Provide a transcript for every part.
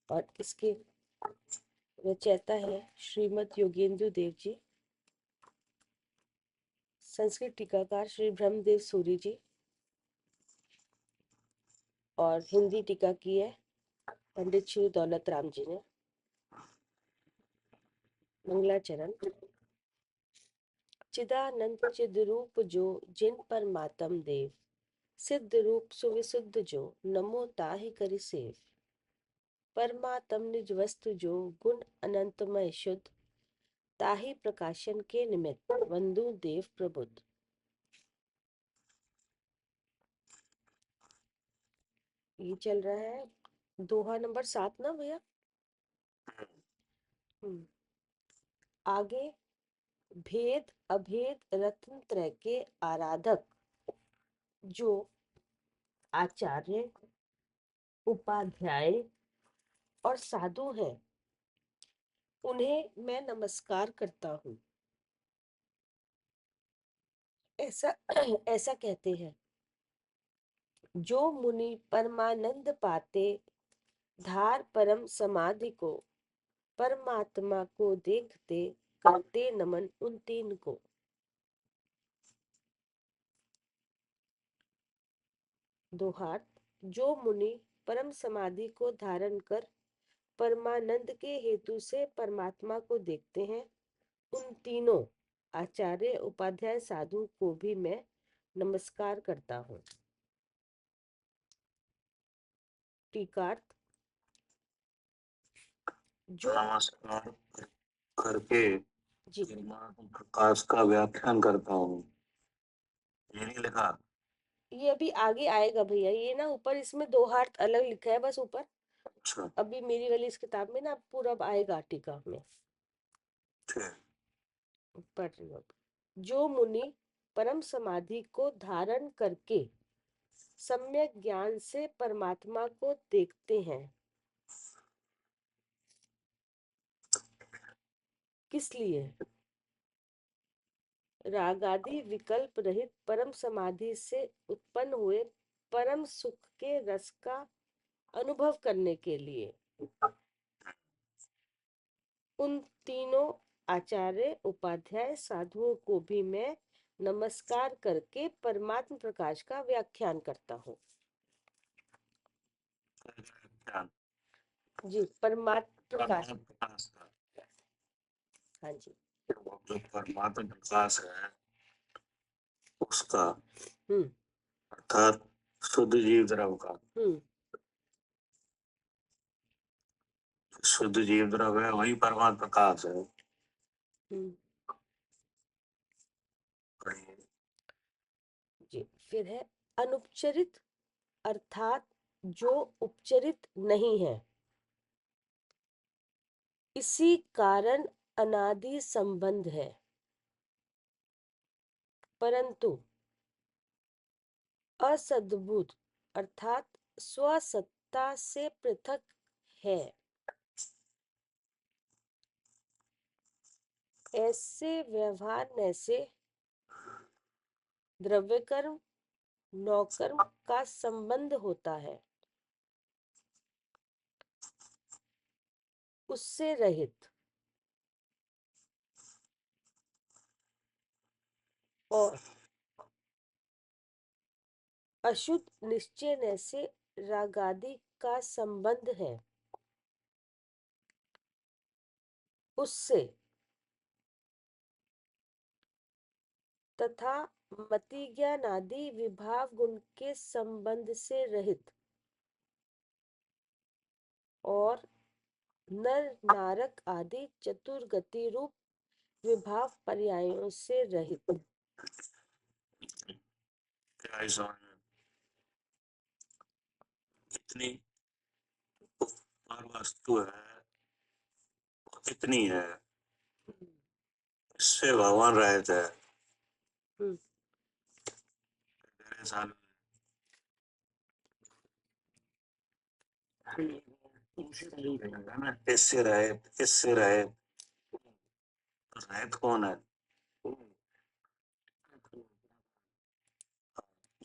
और इसके रचयिता है श्रीमद् योगेंद्र देव जी। संस्कृत टीकाकार श्री ब्रह्मदेव सूरी जी और हिंदी टीका की है पंडित श्री दौलत राम जी ने। मंगलाचरण। चिदानंद चिद रूप जो जिन परमात्म देव, सिद्ध रूप सुविशुद्ध जो नमो ताहि करि सेव। परमात्म निज वस्तु जो गुण अनंतमय शुद्ध, ताहि प्रकाशन के निमित्त वंदु देव प्रबुद्ध। ये चल रहा है दोहा नंबर 7 ना भैया। आगे भेद अभेद रत्न त्रय के आराधक जो आचार्य उपाध्याय और साधु हैं, उन्हें मैं नमस्कार करता हूँ। ऐसा ऐसा कहते हैं, जो मुनि परमानंद पाते धार परम समाधि को, परमात्मा को देखते करते नमन उन तीन को। दोहार्थ। जो मुनि परम समाधि को धारण कर परमानंद के हेतु से परमात्मा को देखते हैं, उन तीनों आचार्य उपाध्याय साधु को भी मैं नमस्कार करता हूँ। टीकार्थ। जो नमस्कार करके जी प्रकाश का व्याख्यान करता हूँ, ये नहीं लिखा। ये अभी आगे आएगा भैया, ये ना ऊपर इसमें दोहार्थ अलग लिखा है बस ऊपर। अच्छा अभी मेरी वाली इस किताब में ना पूरा अब आएगा टीका में। ठीक। पढ़ रही हूँ। जो मुनि परम समाधि को धारण करके सम्यक ज्ञान से परमात्मा को देखते हैं, किस लिए? रागादि विकल्प रहित परम समाधि से उत्पन्न हुए परम सुख के रस का अनुभव करने के लिए। उन तीनों आचार्य उपाध्याय साधुओं को भी मैं नमस्कार करके परमात्म प्रकाश का व्याख्यान करता हूँ। जी परमात्म प्रकाश। प्रकाश का हाँ जी। जो परमात्मा प्रकाश है उसका, हम्म अर्थात शुद्ध जीव द्रव का। हम्म शुद्ध जीव द्रव है वही परमात्मा प्रकाश है। हम्म जी। फिर है अनुपचरित, अर्थात जो उपचरित नहीं है, इसी कारण अनादि संबंध है, परंतु असद्भुत अर्थात स्वसत्ता से पृथक है। ऐसे व्यवहार से द्रव्य कर्म नौकर्म का संबंध होता है, उससे रहित और अशुद्ध निश्चय से रागादि का संबंध है, उससे तथा मति ज्ञान आदि विभाव गुण के संबंध से रहित और नर नारक आदि चतुर्गति रूप विभाव पर्यायों से रहित। क्या है समझ में? जितनी और वस्तु है वो कितनी है, इससे भगवान रहित है। हम्म तेरे साल इससे रहित, इससे रहित, रहित कौन है?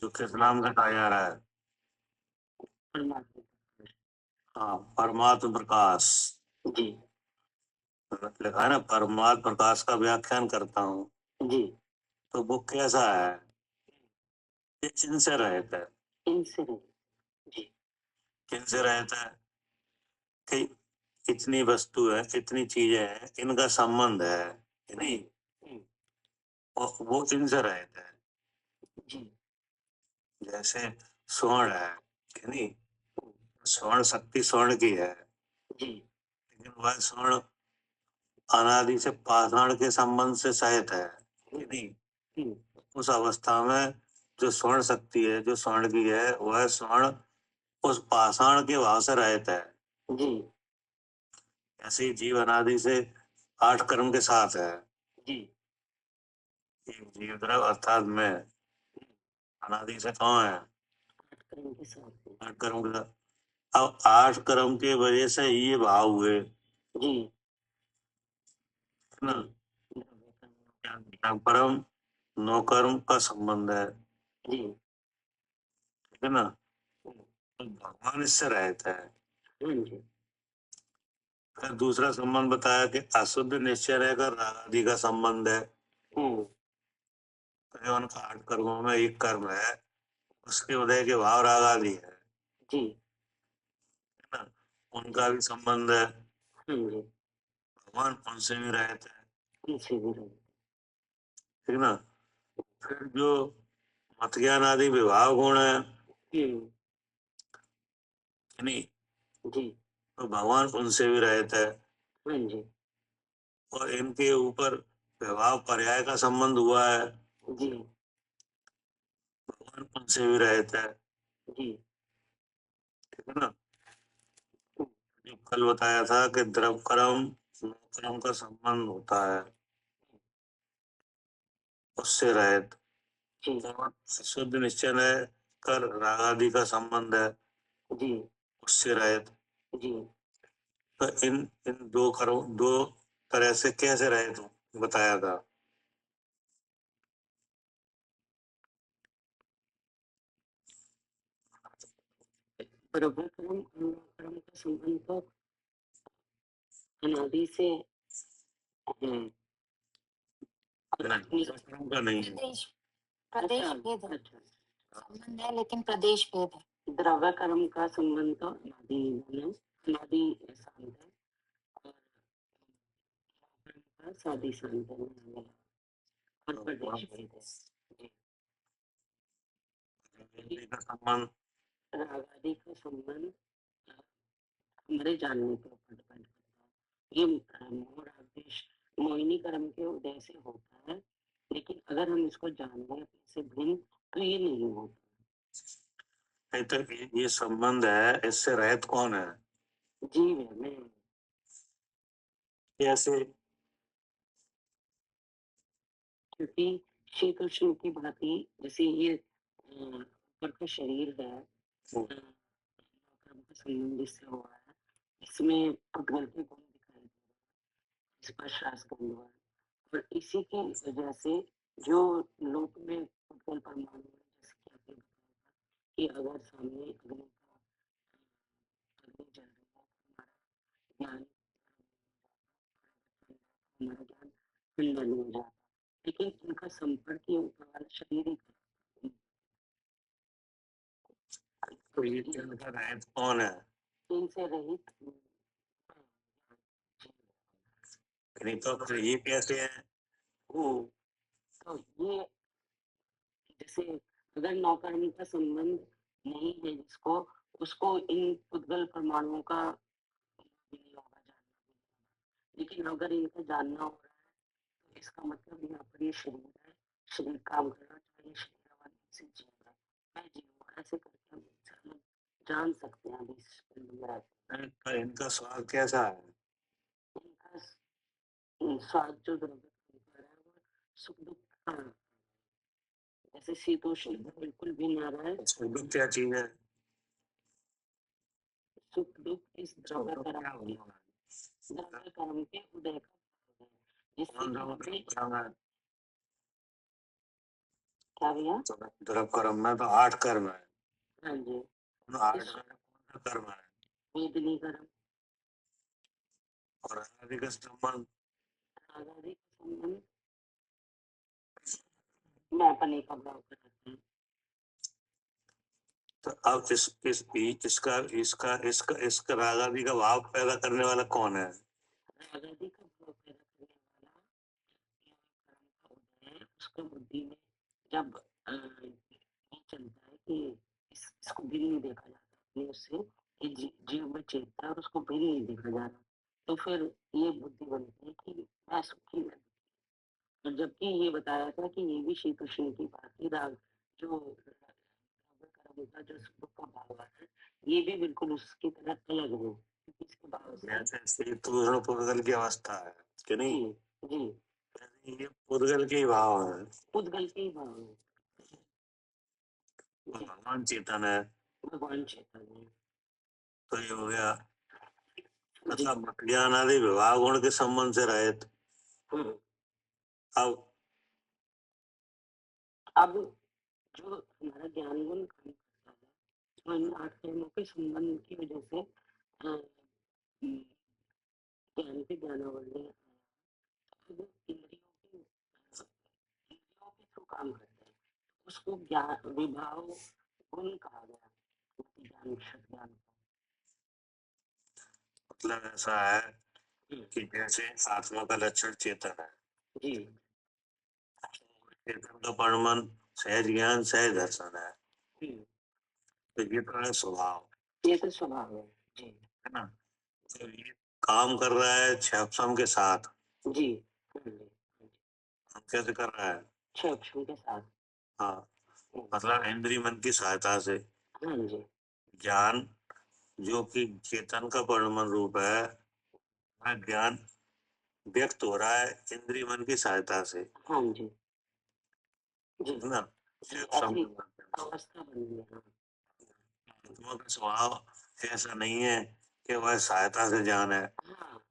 जो किस नाम से कहा जा रहा है? हाँ, परमात्म प्रकाश जी लिखा है ना, परमात्म प्रकाश का व्याख्यान करता हूँ। जी तो वो कैसा है? ये इनसे रहित है। इनसे नहीं। जी किनसे रहित है? कि इतनी वस्तु है, इतनी चीजें हैं, इनका संबंध है कि नहीं, हम्म, और वो इनसे रहित है। जी जैसे स्वर्ण है कि नहीं, स्वर्ण शक्ति स्वर्ण की है, जी लेकिन वह स्वर्ण अनादि से पाषाण के संबंध से सहित है कि नहीं। हम्म, उस अवस्था में जो स्वर्ण शक्ति है, जो स्वर्ण की है, वह स्वर्ण उस पाषाण के भाव से रहित है। जी ऐसे ही जीव अनादि से 8 कर्म के साथ है। जी एक जीव द्रव अर्थात मैं अनादि से कौन है? कर्म के साथ में। 8 कर्म के साथ। अब 8 कर्म के वजह से ही ये भाव हुए, जी है ना। जी परम 9 कर्म का संबंध है, जी ठीक है ना। तो भगवान इससे रहता है। हाँ जी फिर दूसरा संबंध बताया कि अशुद्ध निश्चय रहकर राग आदि का संबंध है। हम्म, तो जो उनका 8 कर्मों में एक कर्म है, उसके उदय के भाव राग आदि है जी ना, उनका भी संबंध है। हाँ जी भगवान उनसे भी रहते हैं, इनसे भी रहे। ठीक ना। फिर जो मत ज्ञान आदि विभाव गुण है हम्म, कि नहीं, जी तो भगवान उनसे भी रहते हैं, हाँ जी और इनके ऊपर विभाव पर्याय का संबंध हुआ है। जी भगवान उनसे भी रहते हैं, जी ठीक है ना। जो कल बताया था कि द्रव कर्म नौ कर्म का संबंध होता है, उससे रहित। जी और शुद्ध निश्चय है कर राग आदि का संबंध है, जी उससे रहित। जी तो इन इन दो कर्म दो तरह से कैसे रहित बताया था। प्रभु कर्म और कर्म का संबंध तो अनादि से है। और नहीं, अपनी कर्म का नहीं है। प्रदेश प्रदेश अच्छा भेद है, अच्छा संबंध है लेकिन प्रदेश भेद है। द्रव्य कर्म का संबंध तो अनादि है, अनादि शांत है, और कर्म का सादी शांत है और प्रदेश भेद है। जी का संबंध राग आदि का संबंध हमारे जानने के ऊपर डिपेंड करता है। ये मोह राग द्वेष मोहिनी कर्म के उदय से होता है, लेकिन अगर हम इसको जान लें अपने से भिन्न तो ये नहीं होता। नहीं, तो ये संबंध है, इससे रहित कौन है? जीव है मैं। कैसे? क्योंकि श्री कृष्ण की भांति जैसे ये ऊपर का शरीर है, कर्म का संबंध इससे हुआ है, इसमें पुद्गल के गुण दिखाई दे रहे हैं, स्पर्श रस गंध हुआ है। और इसी की वजह से जो लोक में पुद्गल परमाणु है, जैसे कि आपने बताया कि अगर सामने अग्नि जल रही है तो हमारा ज्ञान हमारा ज्ञान खंडन हो जाता है, लेकिन इनका संपर्क ये ऊपर वाला शरीर ही करता है। तो ये इनका रहित कौन है? इनसे रहित नहीं, तो फिर ये कैसे है? हूँ। तो ये जैसे अगर नौकर्मी का संबंध नहीं है जिसको, उसको इन पुद्गल परमाणुओं का भी नहीं होगा, जानना भी नहीं होगा। लेकिन अगर इनका जानना हो रहा है तो इसका मतलब यहाँ पर ये शरीर है, शरीर काम करना चाहिए, शरीर हमारे से जीव है, मैं जीव हूँ, ऐसे करके हम इनसे अलग जान सकते हैं। अभी इस फील्ड में रहते तो इनका स्वाद कैसा है? हैं। इनका स्वाद जो द्रव्य का है वो सुख दुख का, जैसे शीतोष्ण बिल्कुल भी ना रहा है। सुख दुख क्या चीज है? सुख दुख इस द्रव्य सुख दुख कर्म क्या के, होना है? द्रव्य कर्म के उदय का भाव है, जिससे कौन कि सा हमें कर्म है? क्या भैया। द्रव कर्म में तो 8 कर्म है। हाँ जी उन 8 इस में कौन सा कर्म है? वेदनीकरण और अनादि का संबंध आजादी का संबंध मैं अपने का भाव कराती हूँ। तो अब इसका इसका इसका इसका राग आदि का भाव पैदा करने वाला कौन है? आजादी का भाव पैदा करने वाला कर्म का उदय है, उसको बुद्धि में जब ये चलता है कि इसको भी नहीं देखा जाता अपने उससे कि जीव में चेतना है और उसको भी नहीं देखा जा रहा, तो फिर ये बुद्धि बनती है कि मैं सुखी हूँ। और जबकि ये बताया था कि ये भी श्री कृष्ण की बात ही राग जो कर्म का जो सुख का भाव है ये भी बिल्कुल उसकी तरह अलग है, क्योंकि इसके भाव से जैसे श्री तूर्ण पुद्गल की अवस्था है कि नहीं, जी जी ये पुद्गल के ही भाव है, उद्गल के ही भाव है, और भगवान चेतन है, भगवान चेतन है। तो ये हो गया मतलब ज्ञान आदि विभाग गुण के संबंध से रहित। हम्म, अब अब जो हमारा ज्ञान गुण काम करता है तो इन आठ कर्मों के संबंध की वजह से ज्ञान के ज्ञानावली अब इंद्रियों के थ्रू काम करते हैं, उसको ज्ञान विभाव गुण कहा गया, ज्ञान ज्ञान मतलब ऐसा है कि जैसे आत्मा का लक्षण चेतन है, जी चेतन का परमन सहज ज्ञान सहज दर्शन है, हम्म, तो ये तो है स्वभाव, ये तो स्वभाव है जी है ना। तो ये काम कर रहा है क्षम के साथ, जी हम कैसे कर रहा है? छह अक्षरों के साथ हाँ, मतलब इंद्रिय मन की सहायता से हाँ जी ज्ञान जो कि चेतन का परमन रूप है, वह ज्ञान व्यक्त हो रहा है इंद्रिय मन की सहायता से, हाँ जी जी है ना। जी ऐसी अवस्था बन गई हाँ आत्मा का स्वभाव ऐसा नहीं है कि वह सहायता से जान है, हाँ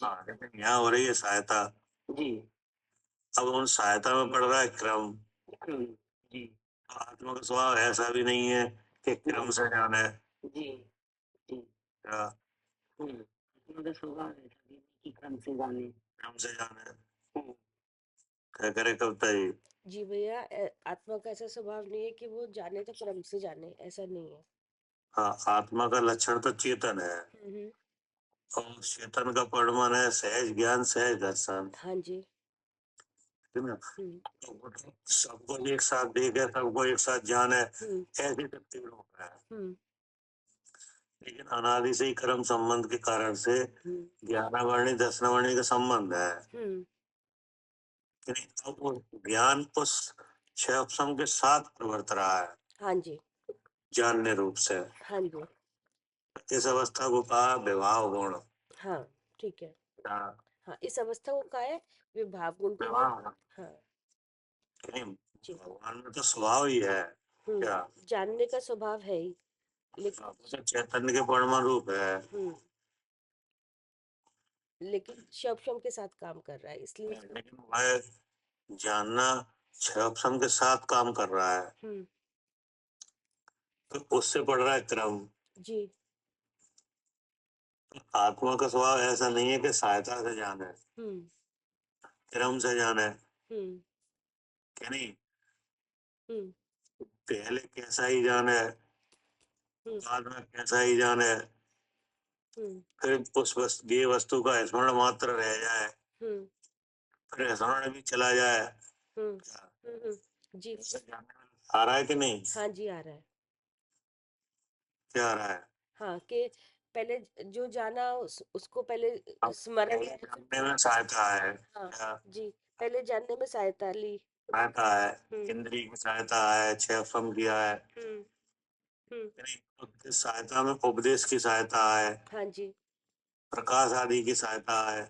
हाँ, लेकिन यहाँ हो रही है सहायता। जी अब उन सहायता में पड़ रहा है क्रम। जी आत्मा का स्वभाव ऐसा भी नहीं है कि क्रम से जान है, जी जी या आत्मा का स्वभाव है सभी की क्रम से जाने क्रम से जान है। हम्म, क्या करे कविता जी? जी भैया, आत्मा का ऐसा स्वभाव नहीं है कि वो जाने तो क्रम से जाने, ऐसा नहीं है। हाँ, आत्मा का लक्षण तो चेतन है, हम्म, और चेतन का परिमाण है सहज ज्ञान सहज दर्शन, हाँ जी। है ना। हम्म, तो वो तो सबको एक साथ देखे, सबको एक साथ जान है, हम्म, ऐसी शक्ति में होता है, हम्म, लेकिन अनादि से ही कर्म संबंध के कारण से हम्म, ज्ञानावरणी दर्शनावरणी का संबंध है, हम्म, लेकिन अब वो ज्ञान उस छह उपसम के साथ प्रवर्त रहा है हाँ जी, जानने रूप से। हाँ जी, इस अवस्था को कहा विवाह गुण। हाँ ठीक है। हाँ, हाँ, इस अवस्था को क्या है, विभाव गुण को भी। विवाह गुण। हाँ नहीं, जी। भगवान में तो स्वभाव ही है क्या, जानने का स्वभाव है ही, लेकिन वो तो चैतन्य के परमाणु रूप है, लेकिन शब्द के साथ काम कर रहा है, इसलिए उसको। लेकिन वह जानना छह उपसम के साथ काम कर रहा है, तो उससे पड़ रहा है क्रम। जी आत्मा का स्वभाव ऐसा नहीं है कि सहायता से जाने, क्रम से जाने, कि नहीं। पहले कैसा ही जाने, बाद में कैसा ही जाने, फिर उस ये वस्तु का स्मरण मात्र रह जाए, फिर स्मरण भी चला जाए, जी आ रहा है कि नहीं? हाँ जी, आ रहा है। क्या आ रहा है? हाँ, कि पहले जो जाना उसको पहले अब स्मरण। जानने में सहायता है, हाँ क्या जी, पहले जानने में सहायता ली। सहायता है, इंद्रिय की सहायता है, छह उपसम किया है, कि नहीं। तो किस सहायता में उपदेश की सहायता है, हाँ जी। प्रकाश आदि की सहायता है,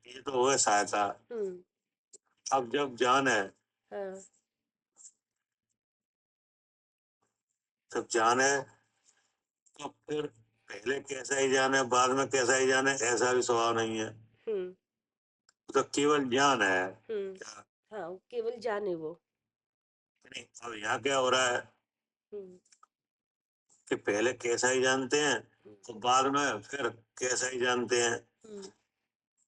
ये तो हो गए सहायता। अब जब ज्ञान है, हाँ जब ज्ञान है, तो फिर पहले कैसा ही जाने बाद में कैसा ही जाने ऐसा भी स्वभाव नहीं है, तो केवल ज्ञान है क्या, हाँ, केवल जाने वो। कि नहीं। अब यहाँ क्या हो रहा है कि पहले कैसा ही जानते हैं तो बाद में फिर कैसा ही जानते हैं।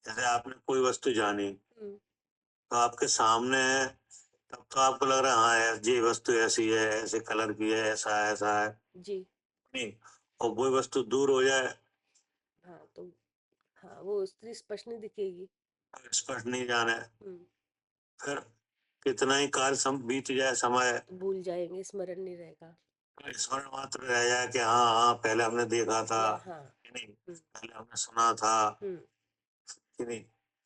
जैसे आपने कोई वस्तु जानी तो आपके सामने है, तब तो आपको लग रहा है हाँ यार ये वस्तु ऐसी है, ऐसे कलर की है, ऐसा है जी। नहीं। और वही वस्तु दूर हो जाए हाँ तो हाँ वो स्त्री स्पष्ट नहीं दिखेगी, स्पष्ट नहीं जाने, फिर कितना ही काल बीत जाए समय, भूल जाएंगे, स्मरण नहीं रहेगा। स्मरण मात्र रह जाए कि हाँ हाँ पहले हमने देखा था हाँ। कि नहीं, पहले हमने सुना था कि नहीं,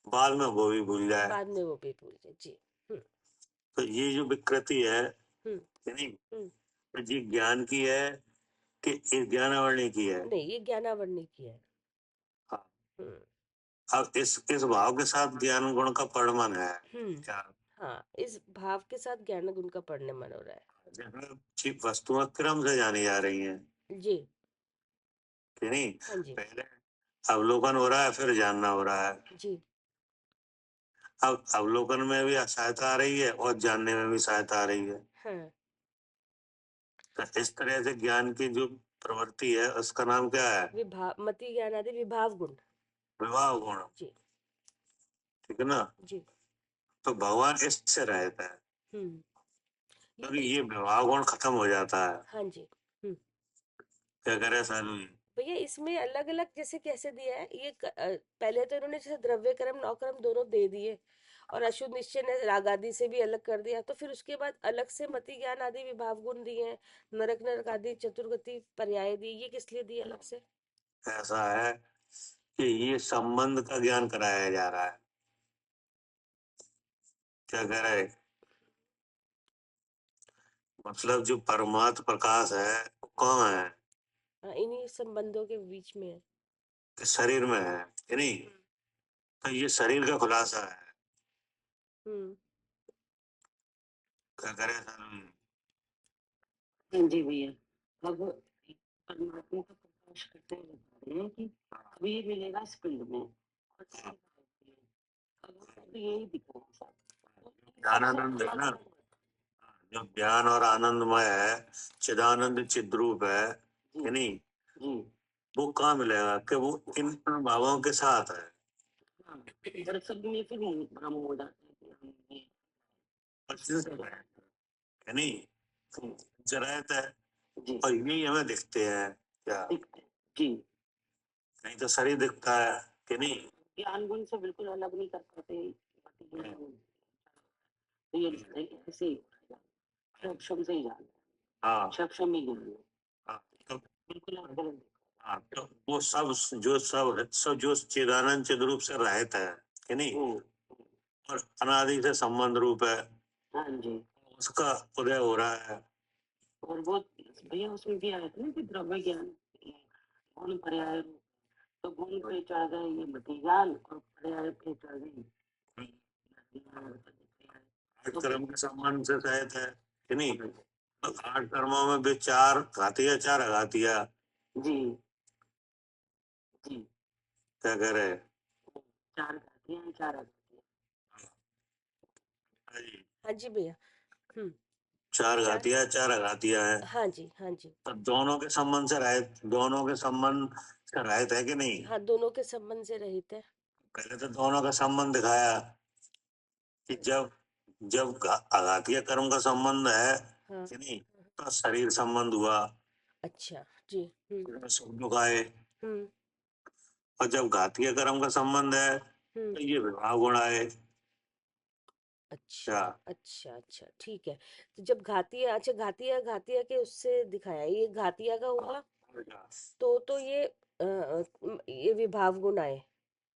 बाद में वो भी भूल जाए। बाद में वो भी भूल जाए। जी। तो ये जो विकृति है कि नहीं, तो ये ज्ञान की है कि इस ज्ञानावरणी की है? नहीं, ये ज्ञानावरणी की है। हाँ। अब इस भाव के साथ ज्ञान गुण का परिणमन है क्या? हाँ, इस भाव के साथ ज्ञान गुण का परिणमन हो रहा है। जैसे वस्तुएं क्रम से जानी जा रही हैं जी। कि नहीं? हाँ जी। पहले अवलोकन हो रहा है, फिर जानना हो रहा है। जी। अब अवलोकन में भी सहायता आ रही है और जानने में भी सहायता आ रही है। हाँ। तो इस तरह से ज्ञान की जो प्रवृत्ति है उसका नाम क्या है? विभाव, मति ज्ञान आदि विभाव गुण। विभाव गुण। जी। ठीक है ना? जी। तो भगवान इससे रहता है, क्योंकि ये विभाव गुण खत्म हो जाता है। हाँ जी। क्या करे सालू जी? भैया इसमें अलग अलग जैसे कैसे दिया है ये पहले तो इन्होंने जैसे द्रव्य कर्म नौकर्म दोनों दे दिए, और अशुद्ध निश्चय ने राग आदि से भी अलग कर दिया, तो फिर उसके बाद अलग से मति ज्ञान आदि विभाव गुण दिए हैं, नरक नरक आदि चतुर्गति पर्याय दिए, ये किस लिए दिए अलग से? ऐसा है कि ये संबंध का ज्ञान कराया जा रहा है। क्या कह रहे? मतलब जो परमात्म प्रकाश है वो कहाँ है? हाँ, इन्हीं संबंधों के बीच में है। कि शरीर में है कि नहीं? तो ये शरीर का खुलासा है। क्या करे सालू जी? जी भैया, अब परमात्मा का प्रकाश करते हुए बता रहे हैं कि अभी ये मिलेगा इस पिंड में, और अब यही दिख रहा है सब। ज्ञानानंद है ना, जो ज्ञान और आनंदमय है, चिदानंद चिद्रूप है कि नहीं, वो कहाँ मिलेगा? कि वो इन भावों के साथ है। दरअसल में फिर भ्रम हो जाता है कि हम ये है नहीं, जरायत है और यही हमें दिखते हैं क्या? जी। नहीं तो शरीर दिखता है कि नहीं? ज्ञान गुण से बिल्कुल अलग नहीं कर पाते, तो ये ऐसे ही सक्षम से ही जान, हाँ सक्षम ही ज्ञान है। हाँ, तो बिल्कुल आप गलत हाँ, तो वो सब जो चिदानंद चिद रूप से रहित है कि नहीं, और अनादि से संबंध रूप है, हाँ जी, उसका उदय हो रहा है। और वो भैया उसमें भी आया था ना कि द्रव्य ज्ञान गुण पर्याय रूप, तो गुण पे चढ़ गए ये मति ज्ञान और पर्याय पे चढ़ गई आठ कर्म के संबंध से रहित है कि नहीं? तो आठ कर्मों में भी चार घातिया चार अघातिया। जी। जी। क्या कह रहे? चार घातियां हैं, चार अघातियां। हाँ जी भैया। चार घातिया चार अघातिया है। हाँ जी। हाँ जी। तो दोनों के संबंध से रहित, दोनों के संबंध से रहित है कि नहीं? हाँ, दोनों के संबंध से रहित है। पहले तो दोनों का संबंध दिखाया कि जब जब अघातिया कर्म का संबंध है कि नहीं, तो शरीर संबंध हुआ। अच्छा जी। सुख दुख आए। और जब घातिया कर्म का संबंध है तो ये विभाव गुण आए। अच्छा अच्छा अच्छा, ठीक है। तो जब घातिया, अच्छा घातिया घातिया के उससे दिखाया, ये घातिया का हुआ, तो ये विभाव गुण आए।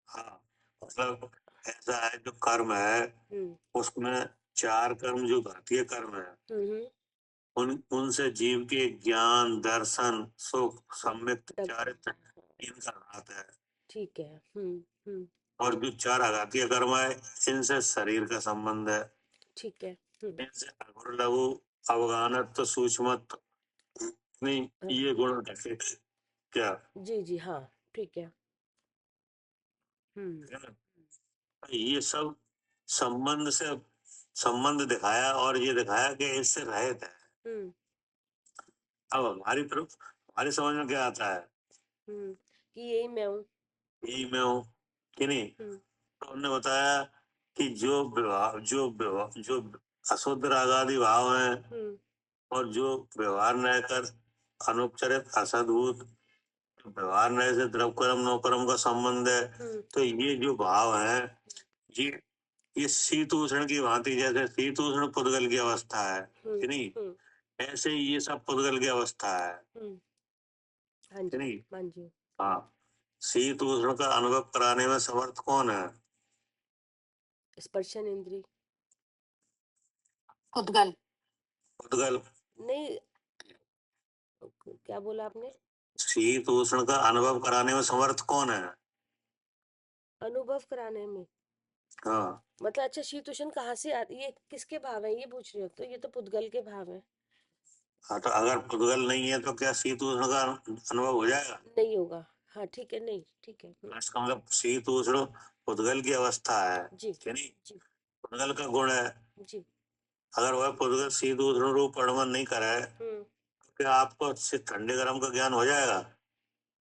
हाँ, मतलब ऐसा है जो कर्म है उसमें चार कर्म जो घातीय कर्म है उनसे जीव के ज्ञान दर्शन सुख सम्यक चारित्र इनका नात है। ठीक है। और जो चार आघातीय कर्म है इनसे शरीर का संबंध है। ठीक है। इनसे अघोर लघु अवगानत सूक्ष्मत नहीं ये गुण रखे क्या? जी जी हाँ, ठीक है। ये सब संबंध से संबंध दिखाया और ये दिखाया कि इससे रहित है। अब हमारी तरफ हमारी समझ में क्या आता है कि यही मैं हूँ, यही मैं हूँ कि नहीं। तो हमने बताया कि जो अशुद्ध रागादि भाव हैं और जो व्यवहार न कर अनुपचरित असद्भूत व्यवहार नए से द्रव कर्म नौ कर्म का संबंध है। तो ये जो भाव है ये शीतोष्ण की भांति, जैसे शीतोष्ण पुद्गल की अवस्था है कि नहीं, ऐसे ही ये सब पुद्गल की अवस्था है कि नहीं। हाँ जी। हाँ, शीतोष्ण का अनुभव कराने में समर्थ कौन है? स्पर्शन इंद्री। पुद्गल। पुद्गल नहीं, क्या बोला आपने? शीतोष्ण का अनुभव कराने में समर्थ कौन है? अनुभव कराने में, हाँ, मतलब अच्छा शीतोष्ण कहाँ से आती, ये किसके भाव है ये पूछ रहे हो? तो ये तो पुद्गल के भाव है। हाँ, तो अगर पुद्गल नहीं है तो क्या शीतोष्ण का अनुभव हो जाएगा? नहीं होगा। हाँ ठीक है, नहीं ठीक है। इसका मतलब शीतोष्ण पुद्गल की अवस्था है जी कि नहीं, जी पुद्गल का गुण है। जी। अगर वह पुद्गल शीतोष्ण रूप परिणमन नहीं करे तो क्या आपको ठंडे गर्म का ज्ञान हो जाएगा?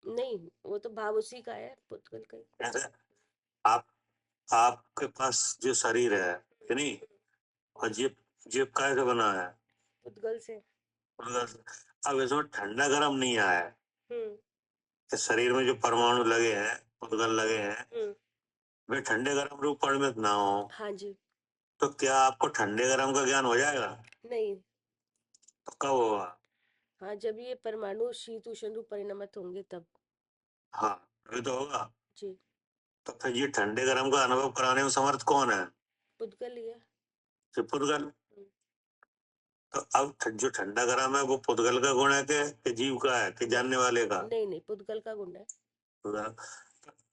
नहीं, वो तो भाव उसी का है, पुद्गल का ही। जैसे आप आपके पास जो शरीर है कि नहीं, और जीप जीप काय से बना है? पुद्गल से। पुद्गल से। अब इसमें ठंडा गर्म नहीं आया है, हम्म इस शरीर में जो परमाणु लगे हैं, पुद्गल लगे हैं, हम्म। वे ठंडे गर्म रूप परिणमित ना हो हाँ जी। तो क्या आपको ठंडे गर्म का ज्ञान हो जाएगा? नहीं। तो कब होगा? हाँ, जब ये परमाणु शीत उष्ण रूप परिणमित होंगे तब। हाँ, अभी तो होगा। जी। तो फिर ये ठंडे गर्म का अनुभव कराने में समर्थ कौन है? पुद्गल ही है। जो पुद्गल। तो अब जो ठंडा गर्म है वो पुद्गल का गुण है कि जीव का है कि जानने वाले का? नहीं नहीं, पुद्गल का गुण है।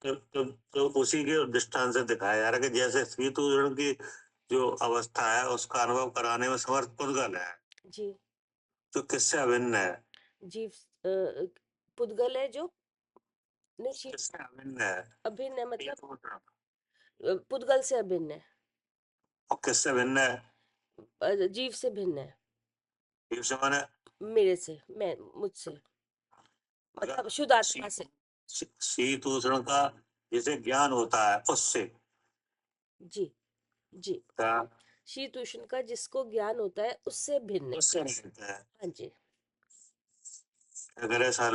तो उसी के दृष्टांत से दिखाया जा रहा है कि जैसे शीतोष्ण की जो अवस्था है उसका अनुभव कराने में समर्थ पुद्गल है, जी। तो किससे अभिन्न है? जीव पुद्गल है जो, नहीं शीत किससे अभिन्न है? अभिन्न है, मतलब शीतोष्ण। पुद्गल से अभिन्न है। और किससे भिन्न है? जीव से भिन्न है। जीव से माने मेरे से, मैं मुझसे, मतलब शुद्ध आत्मा से। शीतोष्ण का जिसे ज्ञान होता है उससे जी जी। क्या? शीत उष्ण का जिसको ज्ञान होता है उससे भिन्न है। उससे रहता है। हाँ जी। अगर ऐसा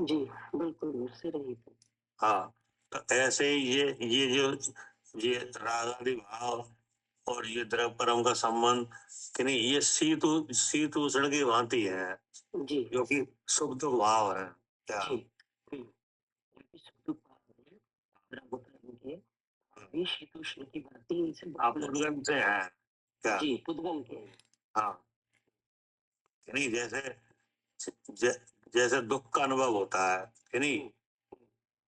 जी बिल्कुल उससे रहित है। हाँ, तो ऐसे ही ये जो ये रागादि भाव और ये द्रव परम का संबंध कि नहीं, ये शीत उष्ण की भांति है जी जो कि सुख दुख भाव है क्या? जी शुद्ध भाव है, द्रव कर्म के ये शीतोष्ण की भांति इनसे आप भावना उद्गम से है क्या? जी पुद्गल के हैं। हाँ, कि नहीं, जैसे दुख का अनुभव होता है कि नहीं,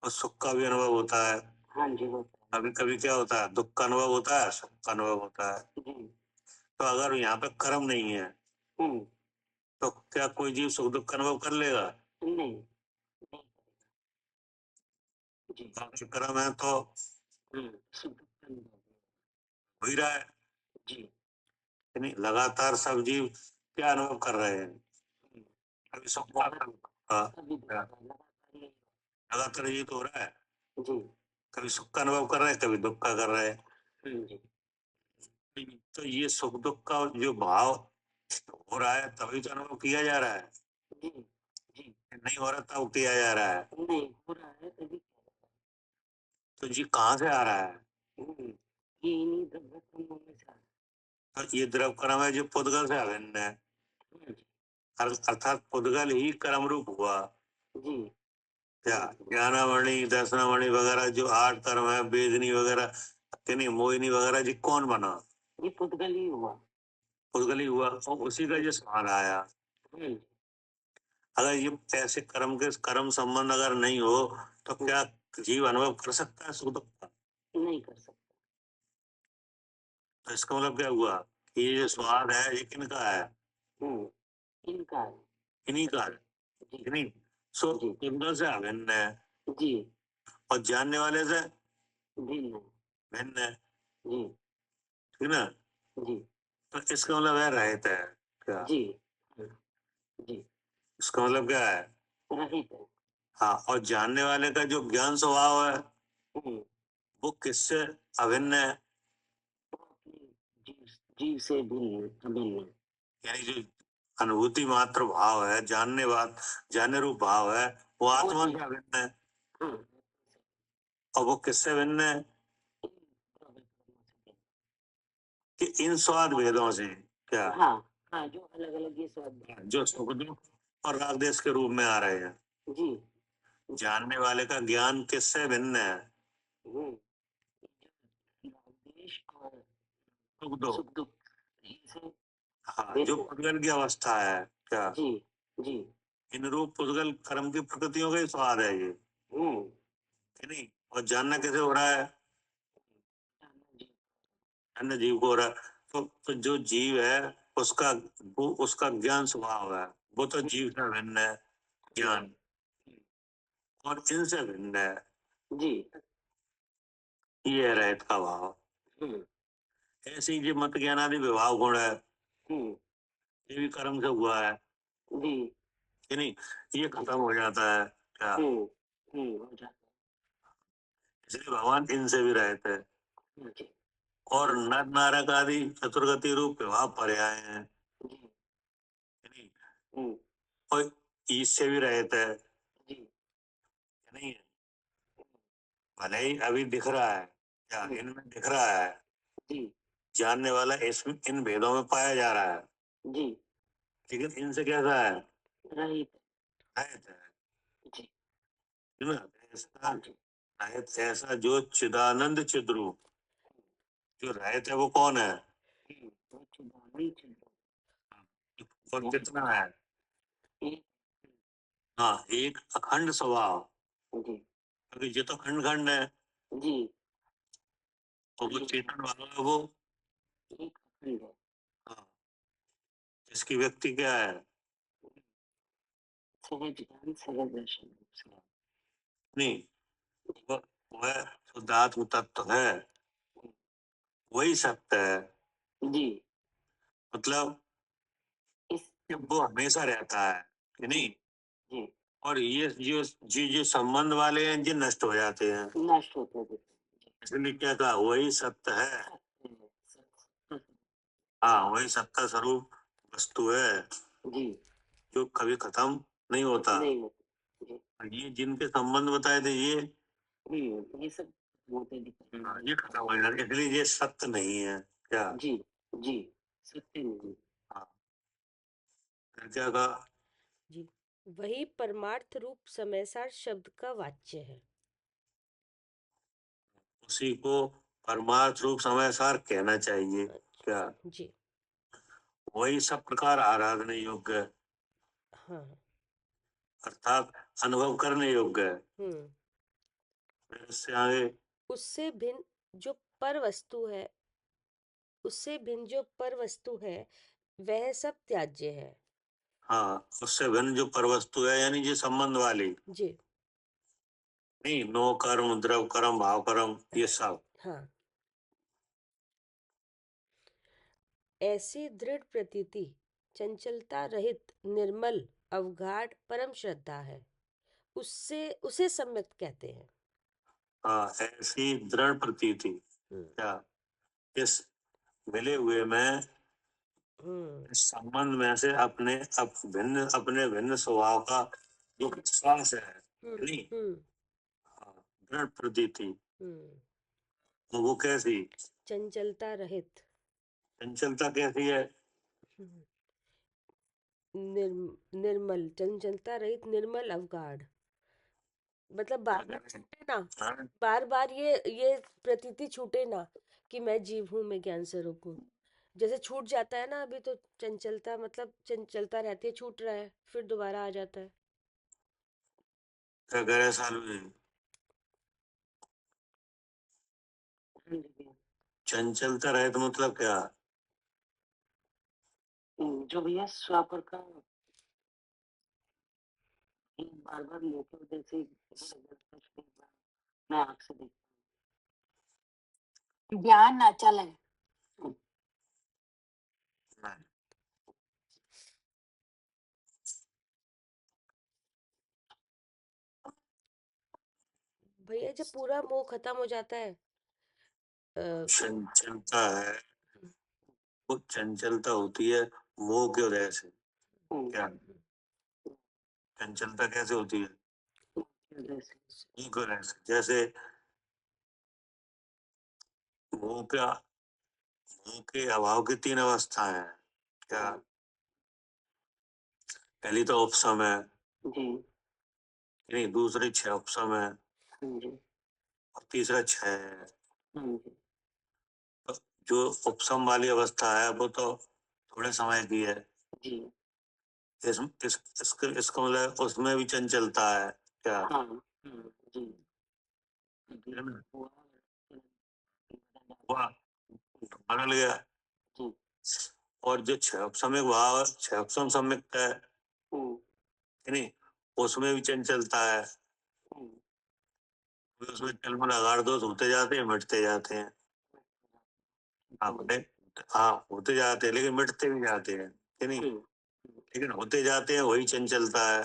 और सुख का भी अनुभव होता है। हाँ जी होता कभी कभी क्या होता है, दुख का अनुभव होता है, सुख का अनुभव होता है। है। जी तो अगर यहाँ पे कर्म नहीं है हम्म तो क्या कोई जीव सुख दुख का अनुभव कर लेगा? नहीं नहीं जी बाकी कर्म है तो शुद्ध कर्म हो ही रहा है जी कि नहीं। लगातार सब जीव क्या अनुभव कर रहे हैं? कभी सुख का हाँ, कभी हाँ, लगातार ये लगातार ये तो हो रहा है, जी कभी सुख का अनुभव कर रहे हैं, कभी दुख का कर रहे हैं। जी तो ये सुख दुख का जो भाव हो रहा है तभी तो अनुभव किया जा रहा है, जी जी नहीं हो रहा तब किया जा रहा है। नहीं हो रहा है तभी तो जी कहाँ से आ रहा है? ये इन्हीं द्रव्य कर्मों में से तो ये द्रव कर्म है जो पुद्गल से अभिन्न है, अर्थात पुद्गल ही कर्म रूप हुआ। जी क्या ज्ञानामणि दर्शनामणि वगैरह जो 8 कर्म है, वेदनी वगैरह कि नहीं, मोहिनी वगैरह जी कौन बना? ये पुद्गल ही हुआ। पुद्गल ही हुआ और उसी का जो सवाल आया। अगर ये ऐसे कर्म संबंध अगर नहीं हो तो क्या जीव अनुभव कर सकता है सुख दुख का? नहीं कर सकता। तो इसका मतलब क्या हुआ कि ये जो स्वाद है ये किनका है? इनका है। इन्हीं का है जी कि नहीं। सो जी पुद्गल से अभिन्न है जी और जानने वाले से भिन्न भिन्न है, जी ठीक ना। जी तो इसका मतलब है रहित है क्या? जी इसका मतलब क्या है? रहित है। हाँ, और जानने वाले का जो ज्ञान स्वभाव है वो किससे अभिन्न है? वो अपने जीव से भिन्न अभिन्न, यानी जो अनुभूति मात्र भाव है, जानने रूप भाव है, वो आत्मा से अभिन्न है। और वो किससे भिन्न है? कि इन स्वाद भेदों से। क्या? हाँ, जो अलग अलग ये स्वाद, जो सुख दुख और राग देश के रूप में आ रहे हैं। जी, जानने वाले का ज्ञान किससे भिन्न है? देश और सुख दुख। इनसे, हाँ, जो पुद्गल की अवस्था है। क्या? जी जी, इन रूप पुद्गल कर्म की प्रकृतियों का ही स्वाद है ये, कि नहीं? और जानना कैसे हो रहा है? अन्य जीव को हो रहा है। तो जो जीव है उसका ज्ञान स्वभाव है, वो तो जीव से भिन्न है ज्ञान, और इनसे भिन्न है जी, ये रहित का भाव। ऐसे ही जो मत ज्ञान आदि विभाव गुण है, ये भी कर्म से हुआ है, जी, कि नहीं? ये खत्म हो जाता है। क्या? हो जाता इसलिए भगवान इनसे भी रहित है। है। जी, और नर नारक आदि चतुर्गति रूप विभाव पर्याय हैं, जी, कि नहीं? और इससे भी रहित है, जी, कि नहीं? भले ही अभी दिख रहा है, क्या इनमें दिख रहा है, जी, जानने वाला इन भेदों में पाया जा रहा है, जी, लेकिन इनसे कैसा है? रहित रहित है। जी, है ना? ऐसा रहित, ऐसा जो चिदानंद चिद्रूप जो रहित है वो कौन है? और कितना है? हाँ, एक अखंड स्वभाव। अभी ये तो खंड खंड है, जी, और वो चेतन वाला है वो। एक अखंड है। हाँ, इसकी व्यक्ति क्या है? सहज ज्ञान सहज दर्शन। नहीं, वह शुद्धात्म तत्व है, वही सत्य है। जी, मतलब इस कि वो हमेशा रहता है, कि नहीं? जी, और ये जो संबंध वाले हैं ये नष्ट हो जाते हैं, नष्ट होते हैं। इसलिए क्या कहा? वही सत्य है। हाँ, वही सत्ता स्वरूप वस्तु है जी, जो कभी खत्म नहीं होता। नहीं होते। जी, और ये जिनके संबंध बताए थे ये सब होते दिखाई। ये खत्म हो जाते, इसलिए ये सत्य नहीं है। क्या? जी, जी, सत्य नहीं। हाँ, फिर क्या कहा? जी, वही परमार्थ रूप समयसार शब्द का वाच्य है। उसी को परमार्थ रूप समयसार कहना चाहिए। क्या? जी, वही सब प्रकार आराधने योग्य है, हाँ, अर्थात अनुभव करने योग्य है। फिर इससे आगे उससे भिन्न जो पर वस्तु है, उससे भिन्न जो पर वस्तु है वह सब त्याज्य है। हाँ, उससे भिन्न जो परवस्तु है, यानी जो संबंध वाली, जी, नहीं, नो कर्म, द्रव कर्म, भाव कर्म, ये सब। हाँ, ऐसी दृढ़ प्रतीति चंचलता रहित निर्मल अवगाढ़ परम श्रद्धा है, उसे सम्यक कहते हैं। हाँ, ऐसी दृढ़ प्रतीति। क्या? इस मिले हुए में, इस संबंध में से अपने भिन्न स्वभाव का जो विश्वास है, नहीं? हाँ, दृढ़ प्रतीति। तो वो कैसी? चंचलता रहित, चंचलता कैसी है? निर्मल, चंचलता रहित निर्मल अवगाढ़, मतलब बार बार छूटे ना, बार बार ये प्रतीति छूटे ना कि मैं जीव हूं, मैं ज्ञान स्वरूप हूँ। जैसे छूट जाता है ना अभी, तो चंचलता मतलब चंचलता रहती है, छूट रहा है फिर दोबारा आ जाता है। क्या कह रहे सालू जी? चंचलता रहे तो मतलब क्या? जो भैया स्वापर का बार बार लेते होते, जैसे मैं आंख से देखता ज्ञान अचल है। हूँ। भैया जब पूरा मोह खत्म हो जाता है चंचलता है, वो चंचलता होती है मोह की वजह से। क्या चंचलता कैसे होती है? मोह की वजह से। जैसे मोह के अभाव की 3 अवस्थाएं हैं। क्या? पहली तो उपशम है, नहीं, दूसरी 6 उपशम है, और तीसरा 6 है। तो जो उपशम वाली अवस्था है वो तो थोड़े समय की है। इसका मतलब उसमें भी चंचलता है। क्या? हुआ, बदल गया। और जो 6 उपशमिक भाव, 6 उपशम सम्यक्त है, नहीं, उसमें भी चंचलता है। उसमें चलमन आगार दोष होते जाते हैं, मिटते जाते हैं। हाँ, होते जाते हैं लेकिन मिटते भी जाते हैं, कि नहीं? लेकिन होते जाते हैं, वही चंचलता है,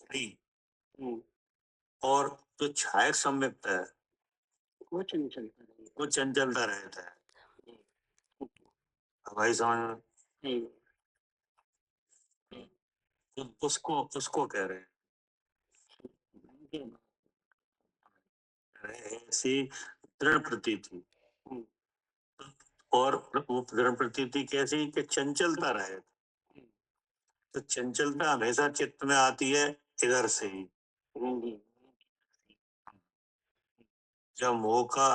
नहीं? और जो छायक सम्यक्त है वो चंचलता रहता है। अब भाई समझ में? उसको कह रहे हैं ऐसी दृढ़ प्रतीति। और वो दृढ़ प्रतीति कैसी कि चंचलता रहे। तो चंचलता हमेशा चित्त में आती है इधर से ही। जब मोह का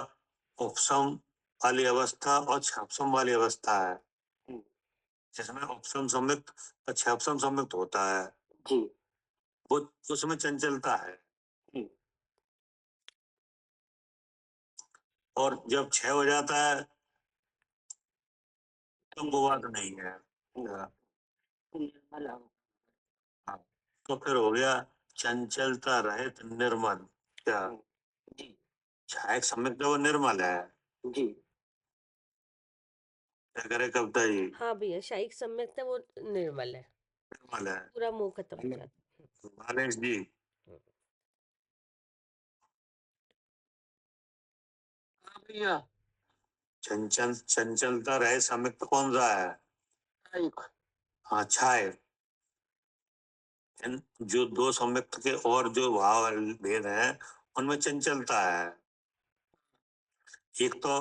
उपशम वाली अवस्था और छापसम वाली अवस्था है, जिसमें उपशम सम्यक्त और छापसम सम्यक्त होता है, वो उसमें चंचलता है। और जब 6 हो जाता है तो वो बात नहीं है। हाँ, तो फिर हो गया चंचलता रहित निर्मल। क्या? छायक सम्यक्त वो निर्मल है। क्या करे कविता जी? हाँ भैया, शायिक सम्यक वो निर्मल है, निर्मल है। पूरा मोह खत्म हो जाता है। मानेश जी, भैया चंचलता रहे सम्यक्त कौन सा है? हाँ, छायक। जो 2 सम्यक्त के और जो भाव भेद हैं उनमें चंचलता है। एक तो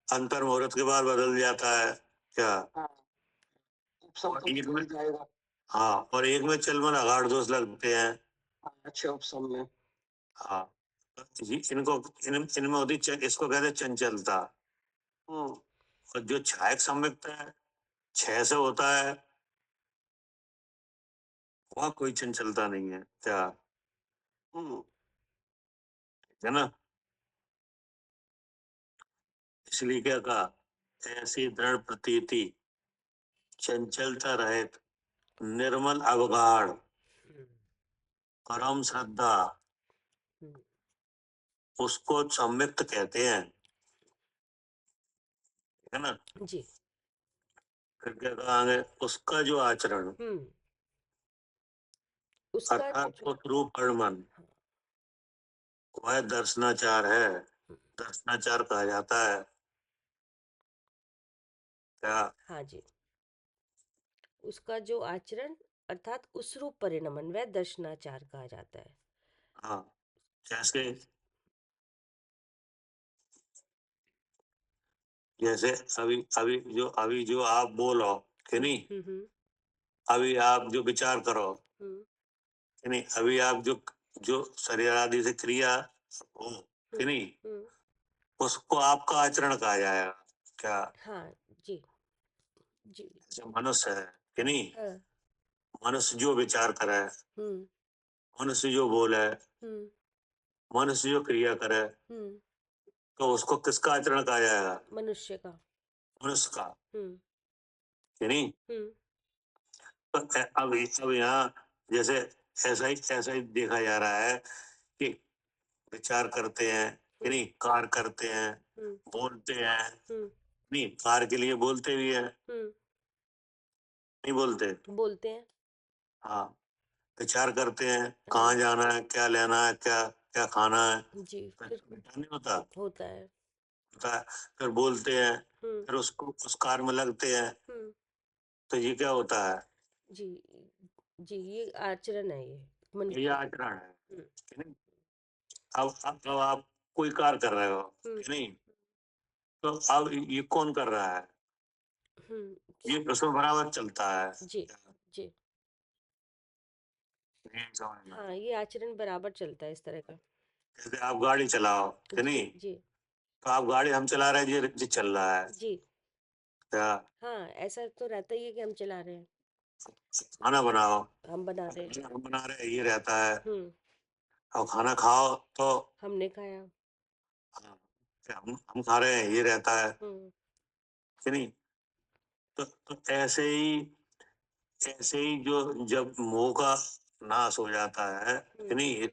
अंतर मुहूर्त के बाद बदल जाता है। क्या? और एक में जाएगा। हाँ, और एक में चलमन अगाढ़ दोष लगते हैं। अच्छे उपशम में। हाँ, इनमें होती इसको कहते हैं चंचलता। और जो छायक सम्यक्त है 6 से होता है, वहाँ कोई चंचलता नहीं है। क्या? है ना? इसलिए क्या कहा, ऐसी दृढ़ प्रतीति चंचलता रहित निर्मल अवगाढ़ परम श्रद्धा, उसको सम्यक्त कहते हैं। है ना? जी। फिर क्या कहेंगे, उसका जो आचरण उसका अर्थात उस रूप कर्मन वह दर्शनाचार है। दर्शनाचार कहा जाता है। क्या? हाँ जी, उसका जो आचरण अर्थात उस रूप परिणमन वह दर्शनाचार कहा जाता है। हाँ, जैसे जैसे अभी जो आप बोलो, कि नहीं, अभी आप जो विचार करो, कि नहीं, अभी आप जो जो शरीर आदि से क्रिया हो, कि नहीं, उसको आपका आचरण कहा जाएगा। क्या? हाँ जी जी। जैसे मनुष्य है, कि नहीं, हाँ। मनुष्य जो विचार करे, मनुष्य जो बोले, मनुष्य जो क्रिया करे, तो उसको किसका आचरण कहा जाएगा? मनुष्य का। मनुष्य का, कि नहीं? तो अब यहाँ जैसे ऐसा ही देखा जा रहा है कि विचार करते हैं, कि नहीं, कार्य करते हैं, बोलते हैं, नहीं, कार्य के लिए बोलते भी हैं, नहीं बोलते? बोलते हैं। हाँ, विचार करते हैं कहाँ जाना है, क्या लेना है, क्या क्या खाना है, जी, फिर फिर नहीं होता होता है। होता है, फिर बोलते हैं, फिर उसको उस कार में लगते हैं, तो ये क्या होता है? जी जी, ये आचरण है, ये मन ये की। आचरण है कि नहीं? अब आप कोई कार कर रहे हो कि नहीं, तो अब ये कौन कर रहा है? ये उसमें बराबर चलता है। जी जी, नहीं समझ में। हाँ, ये आचरण बराबर चलता है इस तरह का। जैसे आप गाड़ी चलाओ कि नहीं, जी तो आप गाड़ी हम चला रहे हैं, ये चल रहा है जी, क्या? हाँ, ऐसा तो रहता ही है कि हम चला रहे हैं, खाना बनाओ, हम बना रहे हैं। हम बना रहे हैं, ये रहता है। हम्म, और खाना खाओ तो हमने खाया। हाँ, हम खा रहे हैं, ये रहता है कि नहीं? तो ऐसे ही जो जब मोह का नाश हो जाता है कि नहीं,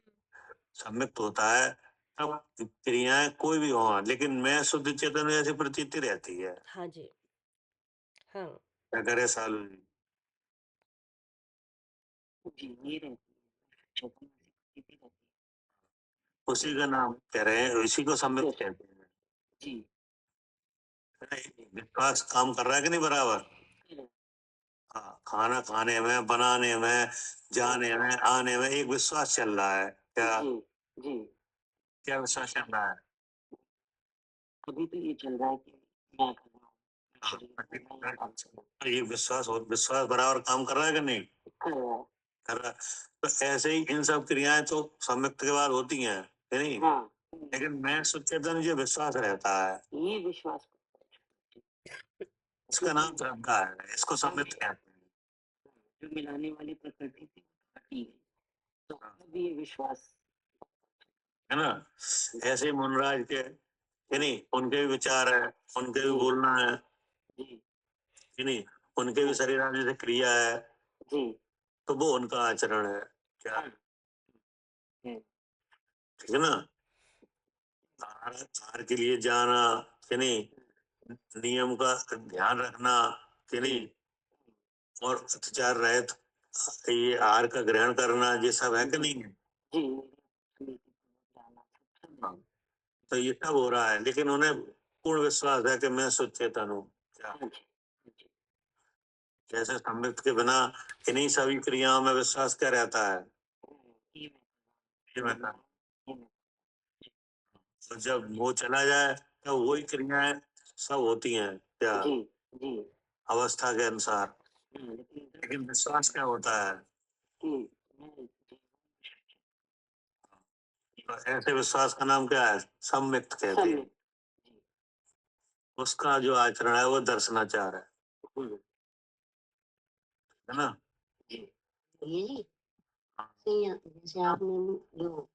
सम्मिलित होता है, तब क्रियाएं कोई भी हो, लेकिन मैं शुद्ध चेतन ऐसी प्रतीति रहती है। हाँ जी, हाँ क्या करे सालू जी? जी, ये रहती है, चेतना से प्रतीति रहती उसी का नाम कह रहे हैं, इसी को सम्मिलित कहते हैं। है। जी, विश्वास काम कर रहा है कि नहीं बराबर? हाँ, खाना खाने में, बनाने में, जाने में, आने में एक विश्वास चल रहा है क्या? जी, जी, क्या विश्वास चल रहा है? अभी तो ये चल रहा है कि मैं कर रहा हूँ, हाँ, शरीर में मैं ये काम कर रहा हूँ, ये विश्वास बराबर काम कर रहा है कि नहीं कर रहा है। कर रहा है? तो ऐसे ही इन सब क्रियाएं तो संयुक्त के बाद होती हैं कि नहीं, हाँ, लेकिन मैं सचेतन जो विश्वास रहता है, ये विश्वास इसका नाम श्रद्धा है, इसको संयुक्त कहते हैं। जो मिलाने वाली प्रकृति थी हटी गई, तो अब ये विश्वास है ना? ऐसे ही मुनराज के कि नहीं, उनके भी विचार है, उनके भी बोलना है जी, कि नहीं, उनके भी शरीर में जैसे क्रिया है, जी, तो वो उनका आचरण है क्या? ठीक है ना? आहार के लिए जाना कि नहीं, नियम का ध्यान रखना कि नहीं, और अत्याचार रहित ये आहार का ग्रहण करना, ये सब है कि नहीं है? जी, हाँ, तो ये सब हो रहा है, लेकिन उन्हें पूर्ण विश्वास है कि मैं सचेतन हूँ क्या? जैसे सम्मिलित के बिना इन्हीं सभी क्रियाओं में विश्वास क्या रहता है? ये रहता है। तो जब वो चला जाए तो वही क्रियाएं सब होती हैं क्या? जी, जी, अवस्था के अनुसार। लेकिन विश्वास क्या होता है? तो ऐसे विश्वास का नाम क्या है? सम्मिक्त कहते हैं। उसका जो आचरण है वो दर्शनाचार है ना? ये जी जैसे आपने जो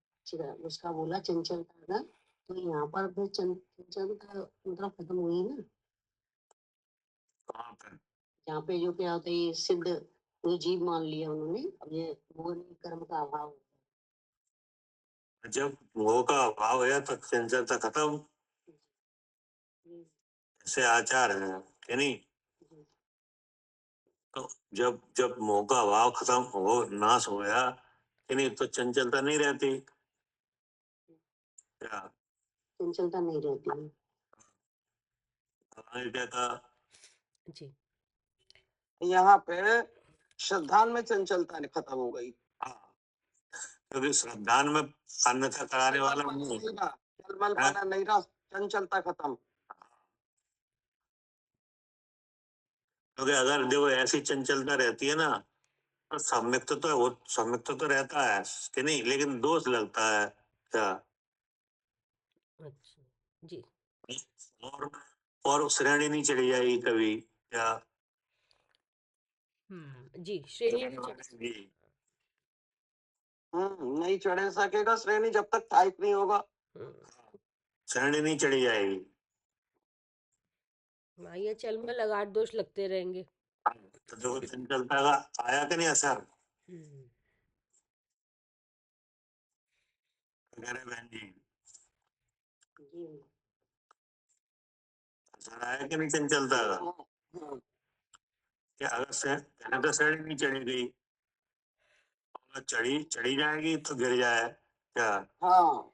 उसका बोला चंचलता का, तो यहाँ पर फिर चंचलता मतलब खत्म हुई ना, कहाँ पे? यहाँ पे जो क्या होता है ये सिद्ध वो जीव मान लिया उन्होंने, अब ये वो नहीं, कर्म का अभाव। जब मोह का अभाव है तो चंचलता खत्म। ऐसे आचार है कि नहीं? तो जब जब मोह का अभाव खत्म हो, नाश हो गया कि नहीं, तो चंचलता नहीं रहती क्या? चंचलता नहीं रहती है। क्या था? जी, यहाँ पे श्रद्धान में चंचलता खत्म हो गई। हाँ, क्योंकि श्रद्धान में अन्यथा कराने वाला नहीं है। जलमल हाँ? पाना नहीं रहा, चंचलता खत्म। क्योंकि अगर देखो ऐसी चंचलता रहती है ना, तो सम्यक्त तो रहता है कि नहीं, लेकिन दोष लगता है क्या? अच्छा, जी, और और श्रेणी नहीं चढ़ी जाएगी कभी क्या? जी, श्रेणी नहीं चढ़- जी, नहीं चढ़े सकेगा श्रेणी जब तक टाइप नहीं होगा। श्रेणी नहीं चढ़ी जाएगी। हाँ, ये चल में लगाड़ दोष लगते रहेंगे। तो देखो चंचलता का आया कि नहीं असर? कह रहे बहन जी, असर आया कि नहीं चंचलता का? क्या अगर से पहले तो श्रेणी नहीं चढ़ी गई, चढ़ी जाएगी तो गिर जाए क्या? हाँ,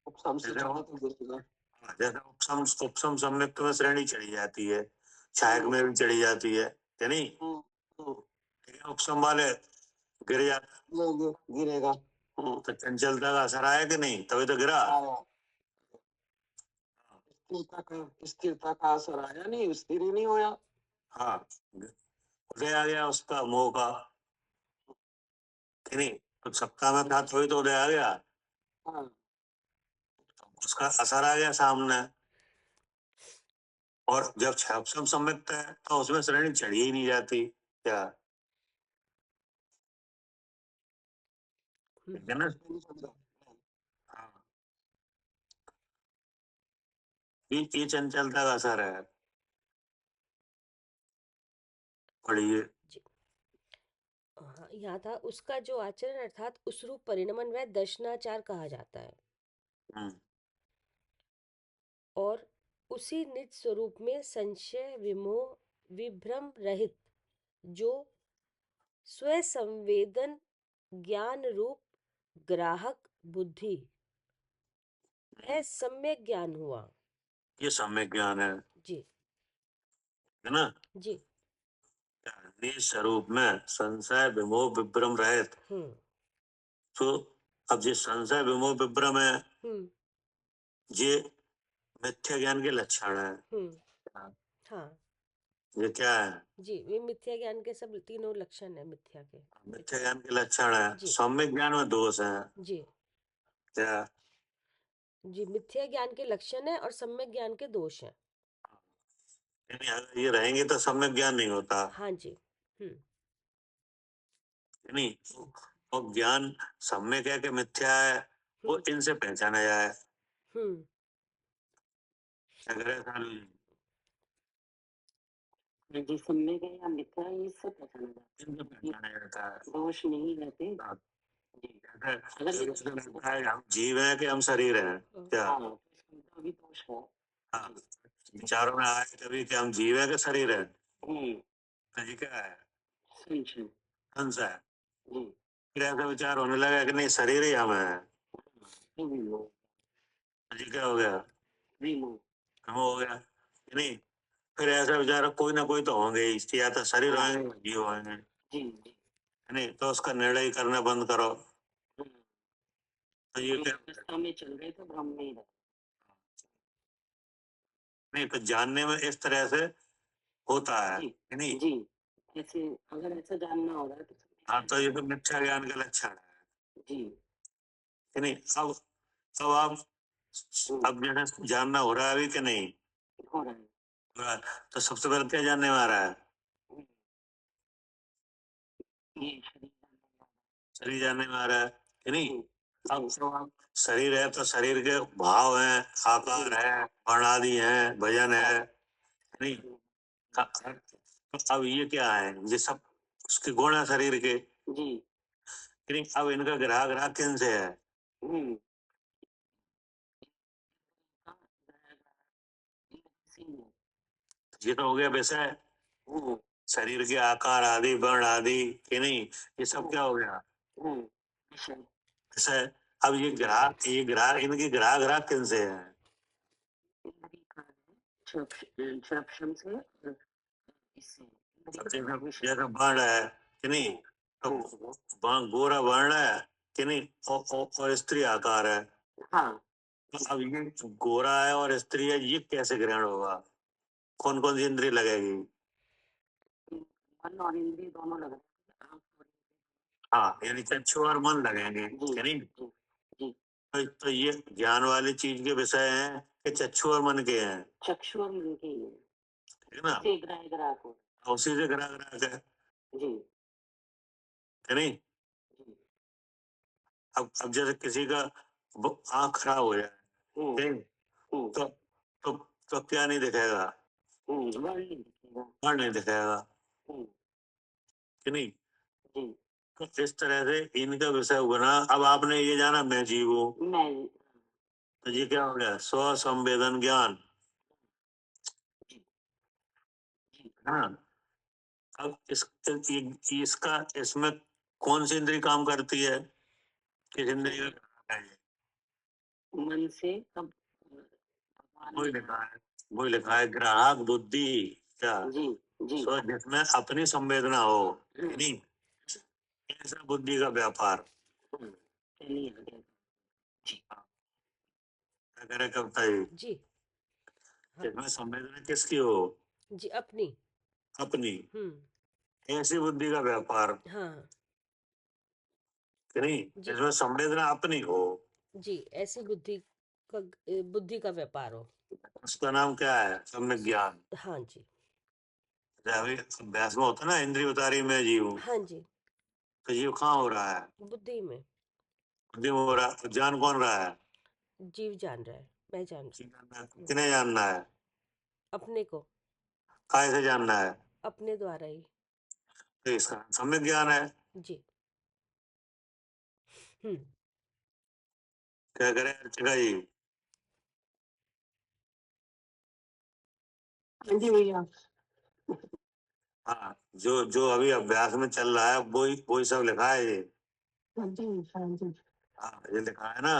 उपसम से जैसे चढ़े तो गिरेगा। जैसे उपसम सम्यक्त में श्रेणी चढ़ी जाती है, छायक में भी चढ़ी जाती है नहीं? लेकिन उपसम वाले गिर जाता, गिरेगा। तो चंचलता का असर आया कि नहीं? तभी तो गिरा। स्थिरता का असर आया नहीं, स्थिर ही नहीं होया। हाँ, उदय आ गया उसका मोह का कि नहीं? तो सत्ता में था तो ही तो उदय आ गया। हाँ, उसका असर आ गया सामने। और जब उपसम सम्यक्त है तो उसमें श्रेणी चढ़ी ही नहीं जाती क्या? ठीक है ना? हाँ, ये चंचलता का असर है। पढ़िए। हाँ, यहाँ था उसका जो आचरण अर्थात उस रूप परिणमन व दर्शनाचार कहा जाता है। और उसी निज स्वरूप में संशय विमोह विभ्रम रहित जो स्वसंवेदन ज्ञान रूप ग्राहक बुद्धि वह सम्यक ज्ञान हुआ। ये सम्यक ज्ञान है जी ना? जी। निज स्वरूप में संशय विमोह विभ्रम रहित। तो अब जो संशय विमोह विभ्रम है ये मिथ्या ज्ञान के लक्षण है। हाँ ये क्या है? जी, वे मिथ्या ज्ञान के सब तीनों लक्षण है मिथ्या के। मिथ्या ज्ञान के लक्षण है। जी। सम्यक ज्ञान में दोष है जी क्या? जी, मिथ्या ज्ञान के लक्षण है और सम्यक ज्ञान के दोष है। ये रहेंगे तो सम्यक ज्ञान नहीं होता। हाँ जी। नहीं, और ज्ञान सम्यक है कि मिथ्या है वो इनसे पहचाना जाए। जी, सम्यक है या मिथ्या है इससे पहचाना जाता है। दोष नहीं रहते। हम जीव हैं कि हम शरीर हैं क्या? अभी दोष है। हाँ, विचारों में आए कभी कि हम जीव है कि शरीर है? तो ये क्या है? संशय। फिर ऐसा विचार होने लगा कि नहीं शरीर ही हम है। जी क्या हो गया? हम हो गया कि नहीं? फिर ऐसा विचार कोई ना कोई तो होंगे ही, या तो शरीर होंगे जीव होंगे नहीं, तो उसका निर्णय करना बंद करो। तो ये क्या में चल रहे तो भ्रम में ही रहे। नहीं, तो जानने में इस तरह से होता है कि नहीं? जी, ऐसे अगर ऐसा जानना हो रहा है तो हाँ, तो ये तो मिथ्या ज्ञान का लक्षण है जी कि नहीं? अब आप अब जैसे जानना हो रहा है अभी कि नहीं हो रहा है? हो रहा है। तो सबसे पहले क्या जानने में आ रहा है? ये शरीर जानने में आ रहा है कि नहीं? अब तो आप शरीर है तो शरीर के भाव हैं, आकार है, वर्ण आदि है, वजन है नहीं? अब ये क्या है? ये सब उसके गुण है शरीर के जी। कि नहीं? अब इनका ग्राहक किन से है? ये तो हो गया विषय, शरीर के आकार आदि वर्ण आदि कि नहीं? ये सब क्या हो गया? विषय। अब ये ग्राहक इनकी ग्राहक किन से है? जैसे वर्ण है कि नहीं? तो गोरा वर्ण है कि नहीं? और स्त्री आकार है। तो अब ये गोरा है और स्त्री है, ये कैसे ग्रहण होगा? कौन कौन सी इंद्रिय लगेगी? मन और इंद्रिय दोनों लगे। हाँ, यानी चक्षु और मन लगेंगे कि नहीं? तो ये ज्ञान वाली चीज के विषय हैं कि चक्षु और मन के हैं? चक्षु और मन के ही है ना? उसी से ग्राहक है जी कि नहीं? अब जैसे किसी का आँख खराब हो जाए ठीक? तो तो क्या नहीं दिखेगा? वर्ण नहीं दिखेगा कि नहीं? तो इस तरह से इनका विषय हुआ ना। अब आपने ये जाना मैं जीव हूँ, तो ये क्या हो गया? स्व संवेदन ज्ञान है ना? अब इसका इसमें कौन सी इंद्री काम करती है? किस इंद्री का ग्राहक है ये? मन से कब वही लिखा है ग्राहक बुद्धि। क्या? जी जी। सो जिसमें अपनी संवेदना हो, नहीं ऐसा बुद्धि का व्यापार। चलिए आगे। क्या करे कविता जी? जी जिसमें संवेदना किसकी हो? जी अपनी। अपनी। ऐसी बुद्धि का व्यापार, हाँ कि नहीं? जी जिसमें संवेदना अपनी हो, जी, ऐसी बुद्धि का व्यापार हो। उसका नाम क्या है? सम्यक ज्ञान। हाँ जी। अभी अभ्यास में होता है ना, इंद्रिय उतारी में जीव, हाँ जी, तो जीव कहाँ हो रहा है? बुद्धि में। बुद्धि में हो रहा है। तो जान कौन रहा है? जीव जान रहा है, मैं जान रही किन्हें जानना है? अपने को, काय से जानना है? अपने द्वारा ही। तो इसका सम्यक ज्ञान है। जी। हम्म। क्या करें अर्चिका जी? हाँ जी भैया। हाँ, जो जो अभी अभ्यास में चल रहा है वही सब लिखा है ये। हाँ जी हाँ जी। हाँ, ये लिखा है ना।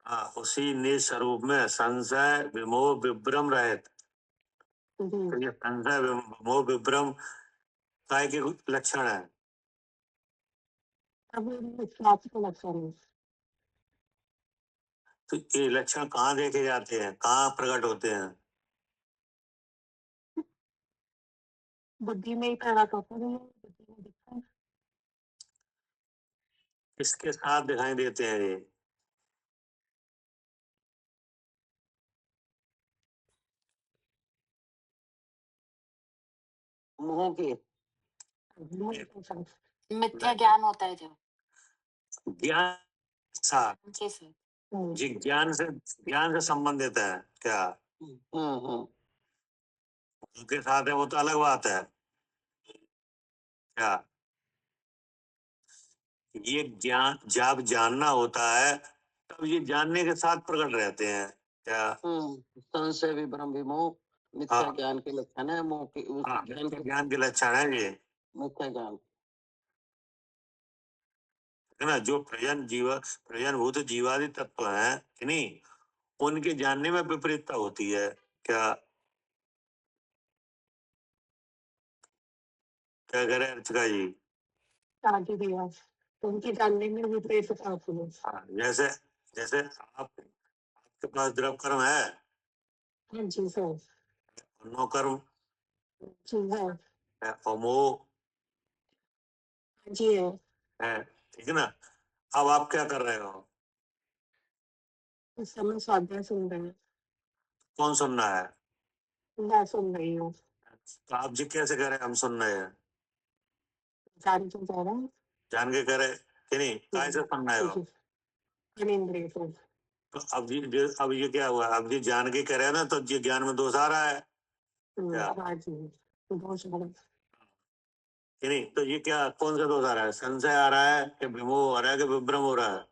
हाँ, उसी निज स्वरूप में संशय विमोह विभ्रम रहित। तो ये संशय विमोह विभ्रम काय के लक्षण है? तो ये लक्षण कहाँ देखे जाते हैं, कहाँ प्रकट होते हैं? बुद्धि में ही प्रकट होता है, बुद्धि में दिखता है। किसके साथ दिखाई देते हैं ये? मोह के मिथ्या ज्ञान होता है जब ज्ञान साथ, उनके साथ। जी ज्ञान से संबंधित है क्या? उनके साथ है वो तो अलग बात है। क्या? ये ज्ञान जब जानना होता है तब ये जानने के साथ प्रकट रहते हैं। क्या? संशय विभ्रम विमोह मिथ्या हाँ, ज्ञान के लक्षण है। मोह के हाँ, ज्ञान ज्ञान के लक्षण है ये, मिथ्या ज्ञान। है ना? जो प्रजनभूत जीवादि तत्व हैं, कि नहीं, उनके जानने में विपरीतता होती है। क्या? क्या करें अर्चका जी? आगे भैया, उनके जानने में विपरीतता होती है। हाँ, जैसे जैसे आपके पास द्रव कर्म है, हाँ जी सर। नो कर्म जी है। और मोह जी है। है, ठीक है ना? अब आप क्या कर रहे हो? इस समय स्वाध्याय सुन रहे हैं। कौन सुनना है? मैं सुन रही हूँ। तो आप जी कैसे करें? हम सुन रहे हैं, जान के कह रहा हूँ। जान के करे कि नहीं? काय से सुन रहे हो? अनिंद्रिय से। तो अब ये क्या हुआ? अब ये जान के करे ना, तो ये ज्ञान में दोष आ रहा है। क्या? हाँ जी, दोष बड़ा। कि नहीं? तो ये क्या, कौन सा दोष आ रहा है? संशय आ रहा है कि विमोह हो रहा है कि विभ्रम हो रहा है?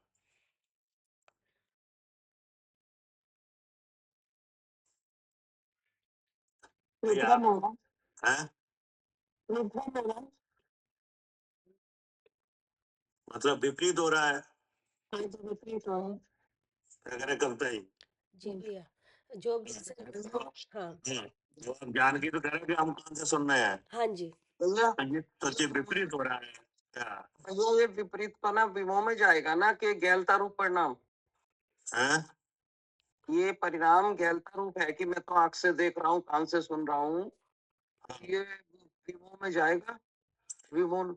विभ्रम हो रहा है? विभ्रम हो रहा। मतलब विपरीत हो रहा है। हाँ जी, विपरीत हो रहा। क्या करे कविता जी? जी भैया, जो भी हाँ जो हम ज्ञान की तो करें कि हम कौन से सुन रहे हैं? हाँ जी। भैया तो ये विपरीत हो रहा है। क्या? भैया, ये विपरीत तो ना विमोह में जाएगा ना, कि गैलता रूप परिणाम। है? ये परिणाम गैलता रूप है कि मैं तो आंख से देख रहा हूँ, कान से सुन रहा हूँ। ये विमोह में जाएगा। विमोह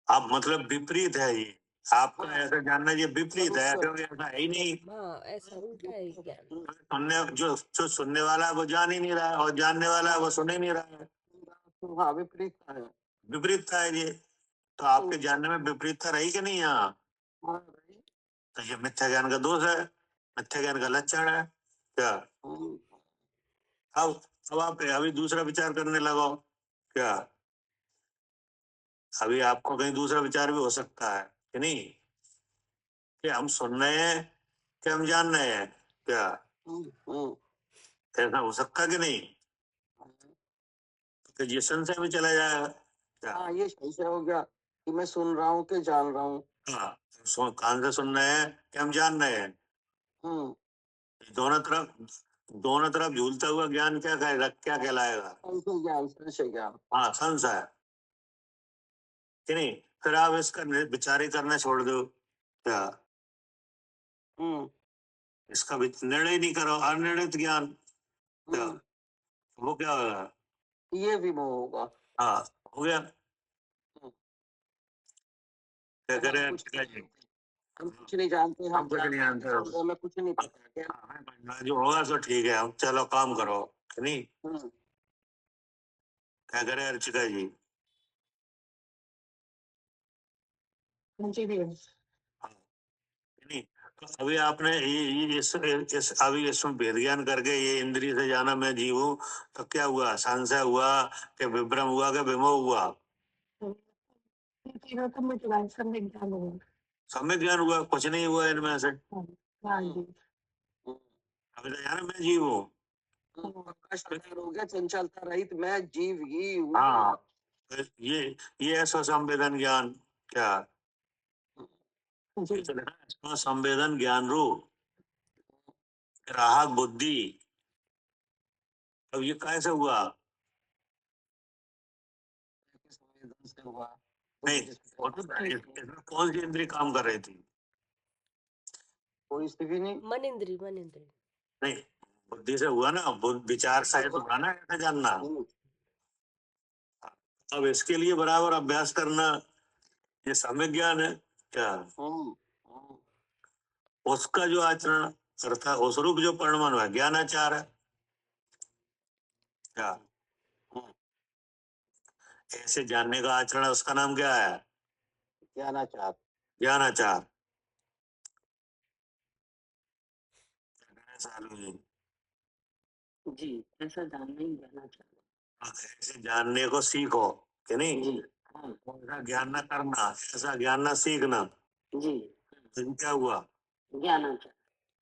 अब मतलब विपरीत है ये। आपका ऐसा जानना ये विपरीत है, क्योंकि ऐसा है ही नहीं। हाँ, ऐसा उल्टा है ज्ञान। जो सुनने वाला है वो जान ही नहीं रहा है, और जानने वाला है वो सुन ही नहीं रहा है। हाँ, विपरीतता है। विपरीतता है ये। तो आपके जानने में विपरीतता रही कि नहीं यहाँ? हाँ, तो ये मिथ्या ज्ञान का दोष है, मिथ्या ज्ञान का लक्षण है। क्या? अब आप अभी दूसरा विचार करने लगो। क्या? अभी आपको कहीं दूसरा विचार भी हो सकता है कि नहीं, कि हम सुन रहे हैं कि हम जान रहे हैं? क्या? ऐसा हो सकता कि नहीं? तो तो ये संशय में चला जाएगा क्या? हाँ, ये संशय हो गया कि मैं सुन रहा हूँ कि जान रहा हूँ। हाँ, कान से सुन रहे हैं कि हम जान रहे हैं। दोनों तरफ झूलता हुआ ज्ञान क्या कहेगा, क्या कहलाएगा? संशय ज्ञान, संशय ज्ञान। हाँ, संशय कि नहीं। फिर आप इसका विचार ही करना छोड़ दो क्या? इसका निर्णय नहीं करो, अनिर्णित ज्ञान क्या? वो क्या होगा? ये भी वो होगा। हाँ, हो गया। क्या करें? हम कुछ नहीं जानते, हम कुछ नहीं जानते, हमें कुछ नहीं पता क्या? जो होगा सो ठीक है, हम चलो काम करो नहीं। क्या करें अर्चिका जी? नहीं, तो अभी आपने इस अभी इसमें भेद ज्ञान करके ये इंद्रिय से जाना मैं जीव हूँ, तो क्या हुआ? संशय हुआ कि विभ्रम हुआ कि विमोह हुआ? सम्यक ज्ञान हुआ, कुछ नहीं हुआ इनमें से। अभी तो जाना मैं जीव हूँ, हो गया चंचलता रहित, मैं जीव ही हूँ। हाँ, तो ये ऐसा संवेदन ज्ञान क्या? इसका संवेदन ज्ञान रूप ग्राहक बुद्धि। अब ये कैसे हुआ? संवेदन से हुआ नहीं, इसमें कौन सी इंद्रिय काम कर रही थी? कोई स्थिति नहीं, मन इंद्री, मन इंद्री नहीं, बुद्धि से हुआ ना, विचार सहित हुआ ना, ऐसा जानना। अब इसके लिए बराबर अभ्यास करना, ये सम्यक ज्ञान है क्या? उसका जो आचरण अर्थात उस रूप जो परिणमन हुआ ज्ञानाचार है क्या? ऐसे जानने का आचरण है, उसका नाम क्या है? ज्ञानाचार। ज्ञानाचार। जी, ऐसा जानना ही ज्ञानाचार। ऐसे जानने को सीखो कि नहीं? ऐसा ज्ञान न करना, ऐसा ज्ञान न सीखना। जी, तो क्या हुआ? ज्ञानाचार।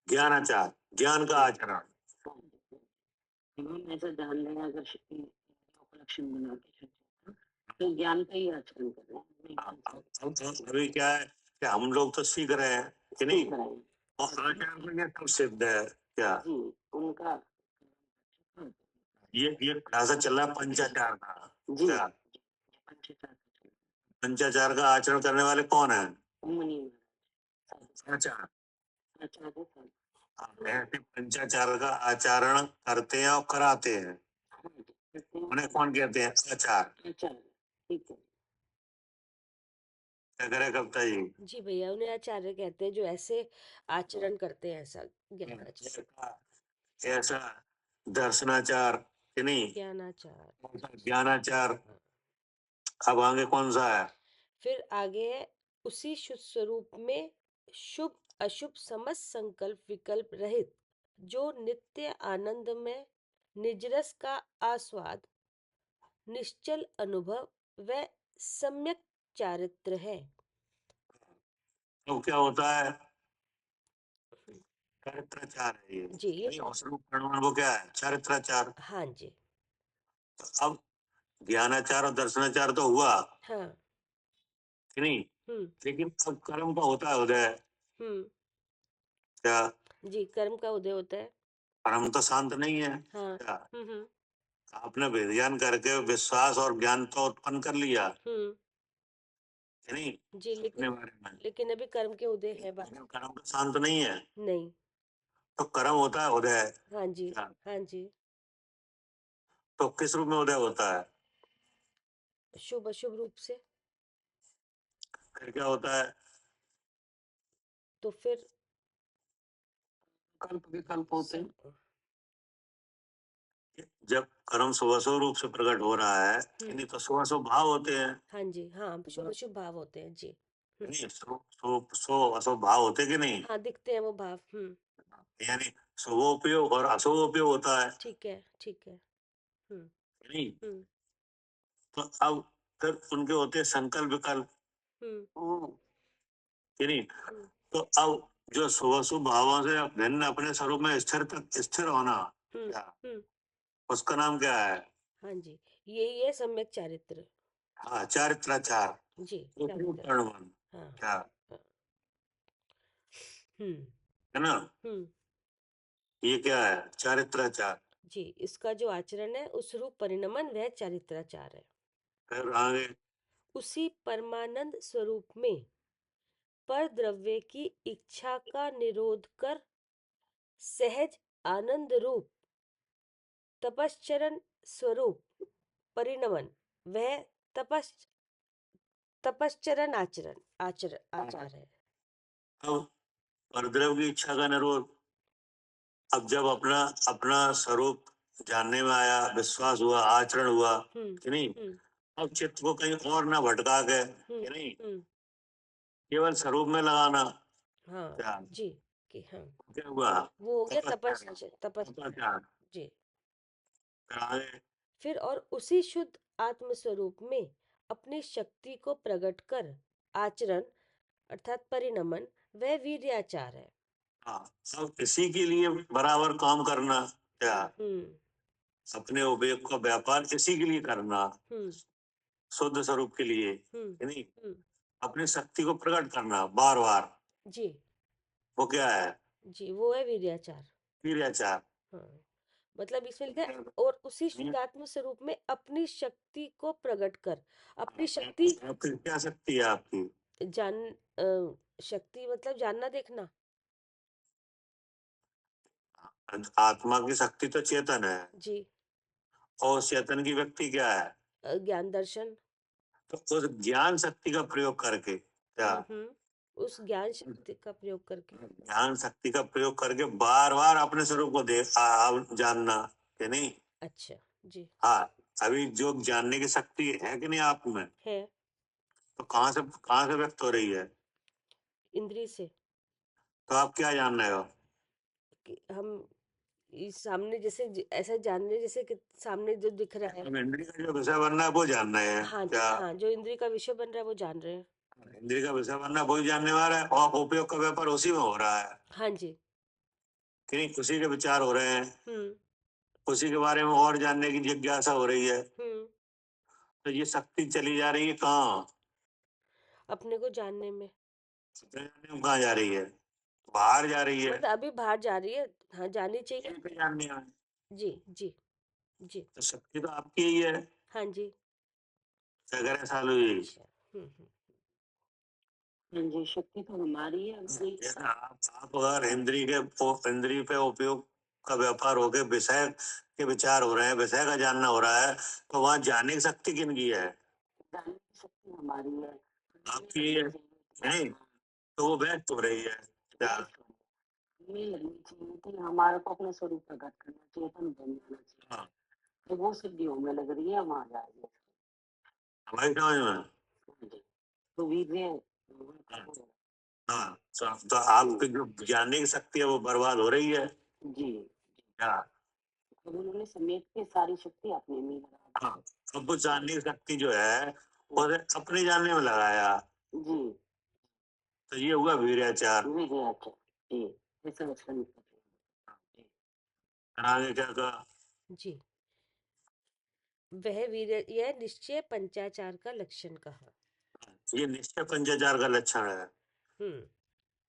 ज्ञानाचार, ज्ञान का आचरण। ऐसा जान लें अगर उपलक्षण बना के तो ज्ञान का ही आचरण कर रहे हैं। अभी क्या है कि हम लोग तो सीख रहे हैं कि नहीं, और आचरण को ये कब सिद्ध है क्या? उनका ये ऐसा चल रहा है पंचाचार का क्या? पंचाचार का आचरण करने वाले कौन है? आचार। ऐसे पंचाचार का आचरण करते हैं और कराते हैं, उन्हें कौन कहते हैं? आचार। ठीक है। क्या करे कविता जी? जी भैया, उन्हें आचार्य कहते हैं जो ऐसे आचरण करते हैं, ऐसा ज्ञानाचार। ऐसा दर्शनाचार कि नहीं? ज्ञानाचार। ज्ञानाचार। अब आगे कौन सा है? फिर आगे है उसी शुद्ध स्वरूप में शुभ अशुभ समस्त संकल्प विकल्प रहित जो नित्य आनंद में निजरस का आस्वाद, निश्चल अनुभव व सम्यक चारित्र है। तो क्या होता है? चरित्राचार है ये जी, ये स्वरूप परिणमन वो क्या है? चरित्राचार। हाँ जी। तो अब ज्ञानाचार और दर्शनाचार तो हुआ हाँ। कि नहीं? लेकिन अब कर्म का होता है उदय क्या? जी, कर्म का उदय होता है। कर्म तो शांत नहीं है। हाँ। क्या? आपने विज्ञान करके विश्वास और ज्ञान तो उत्पन्न कर लिया कि नहीं? जी, लेकिन अभी कर्म के उदय है बात। कर्म तो शांत नहीं है। नहीं। तो कर्म होता है उदय। हाँ जी। क्या? हाँ जी। तो किस रूप में उदय होता है? शुभ अशुभ रूप से। फिर क्या होता है? तो फिर कल्प विकल्प होते हैं। जब कर्म शुभ रूप से प्रकट हो रहा है नहीं तो शुभ भाव होते हैं। हाँ जी, हाँ, शुभ अशुभ भाव होते हैं जी। नहीं, अशुभ भाव होते कि नहीं? हाँ, दिखते हैं वो भाव। यानी शुभोपयोग और अशुभोपयोग होता है। ठीक है, ठीक है। नहीं, तो अब फिर उनके होते हैं संकल्प विकल्प कि नहीं? तो अब जो शुभ भावों से भिन्न अपने स्वरूप में स्थिर होना क्या? उसका नाम क्या है? हाँ जी, यही है सम्यक चारित्र। हाँ, चारित्राचार। जी, उपरूप चारित्र। कर्मवान। हाँ क्या हाँ। हम्म है ना? हम्म ये क्या है? चारित्राचार। जी, इसका जो आचरण है उस रूप परिणमन वह चारित्राचार है। फिर आगे उसी परमानंद स्वरूप में पर द्रव्य की इच्छा का निरोध कर सहज आनंद रूप तपश्चरण स्वरूप परिणमन वह तपस तपश्चरण आचार है। अब परद्रव्य की इच्छा का निरोध। अब जब अपना अपना स्वरूप जानने में आया, विश्वास हुआ, आचरण हुआ कि नहीं, अब चित्त को कहीं और ना भटका के कि नहीं, केवल स्वरूप में लगाना। हाँ क्या जी, कि हाँ क्या हुआ? वो हो गया तपश्चर्या। तपस्या जी। फिर आगे फिर और उसी शुद्ध आत्म स्वरूप में अपनी शक्ति को प्रकट कर आचरण अर्थात परिणमन वह वीर्याचार है। हाँ, अब इसी के लिए बराबर काम करना। क्या अपने उपयोग का व्यापार इसी के लिए करना, शुद्ध स्वरूप के लिए कि नहीं, अपनी शक्ति को प्रकट करना बार बार। जी वो क्या है? जी, वो है वीर्याचार। वीर्याचार। हाँ, मतलब इसमें लिखा है और उसी शुद्धात्म स्वरूप में अपनी शक्ति को प्रकट कर। अपनी शक्ति आपकी क्या शक्ति है आपकी? जान शक्ति मतलब जानना देखना। आत्मा की शक्ति तो चेतन है, जी, और चेतन की व्यक्ति क्या है? ज्ञान दर्शन। तो उस ज्ञान शक्ति का प्रयोग करके क्या, उस ज्ञान शक्ति का प्रयोग करके ज्ञान शक्ति का प्रयोग करके बार बार अपने स्वरूप को देख जानना कि नहीं। अच्छा जी, हाँ, अभी जो जानने की शक्ति है कि नहीं आप में, है तो कहाँ से व्यक्त हो रही है? इंद्रिय से। तो आप क्या जान रहे हो? कि हम इस सामने जैसे ऐसा जान रहे जैसे कि सामने जो दिख रहा है। हम इंद्रिय का जो विषय बनना है वो जान रहे हैं हाँ जी, क्या? हाँ, जो इंद्रिय का विषय बन रहा है वो जान रहे हैं। इंद्रिय का विषय बनना वही जानने वाला है, और उपयोग का व्यापार उसी में हो रहा है हाँ जी। कि नहीं, उसी के विचार हो रहे हैं, हम्म उसी के बारे में और जानने की जिज्ञासा हो रही है। हम्म तो ये शक्ति चली जा रही है कहाँ? अपने को जानने में। अपने जानने में कहाँ जा रही है? बाहर जा रही है। मतलब अभी बाहर जा रही है। हाँ, जानी चाहिए। यहीं पे जानने में। जी जी जी। तो शक्ति तो आपकी ही है। हाँ जी। अगर साल हुई, अच्छा। हम्म जी, शक्ति तो हमारी है। जैसे आप अगर इंद्रिय पे उपयोग का व्यापार हो गए, विषय के विचार हो रहे हैं, विषय का जानना हो रहा है, तो वहां जानने की शक्ति किनकी है? जानने की शक्ति हमारी है, आपकी ही है नहीं? तो वो व्यक्त हो रही है क्या? हमें लगनी चाहिए कि हमारे को अपने स्वरूप प्रकट करना चाहिए, तो बन जाना चाहिए। हाँ, तो वो सिद्धि हमें लग रही है, वहां जा रही है हमारी समझ में। तो वीर्य। हाँ, तो आपकी जो जानने की शक्ति है वो बर्बाद हो रही है जी, क्या? तो उन्होंने समेट के सारी शक्ति अपने में लगा दी। हाँ, अब वो जानने की शक्ति जो है वो अपने जानने में लगाया, जी, तो ये हुआ वीर्याचार। वीर्याचार। जी, ऐसा लक्षण आगे क्या कहा? जी, वह वीर्य यह निश्चय पंचाचार का लक्षण कहा। ये निश्चय पंचाचार का लक्षण है हम्म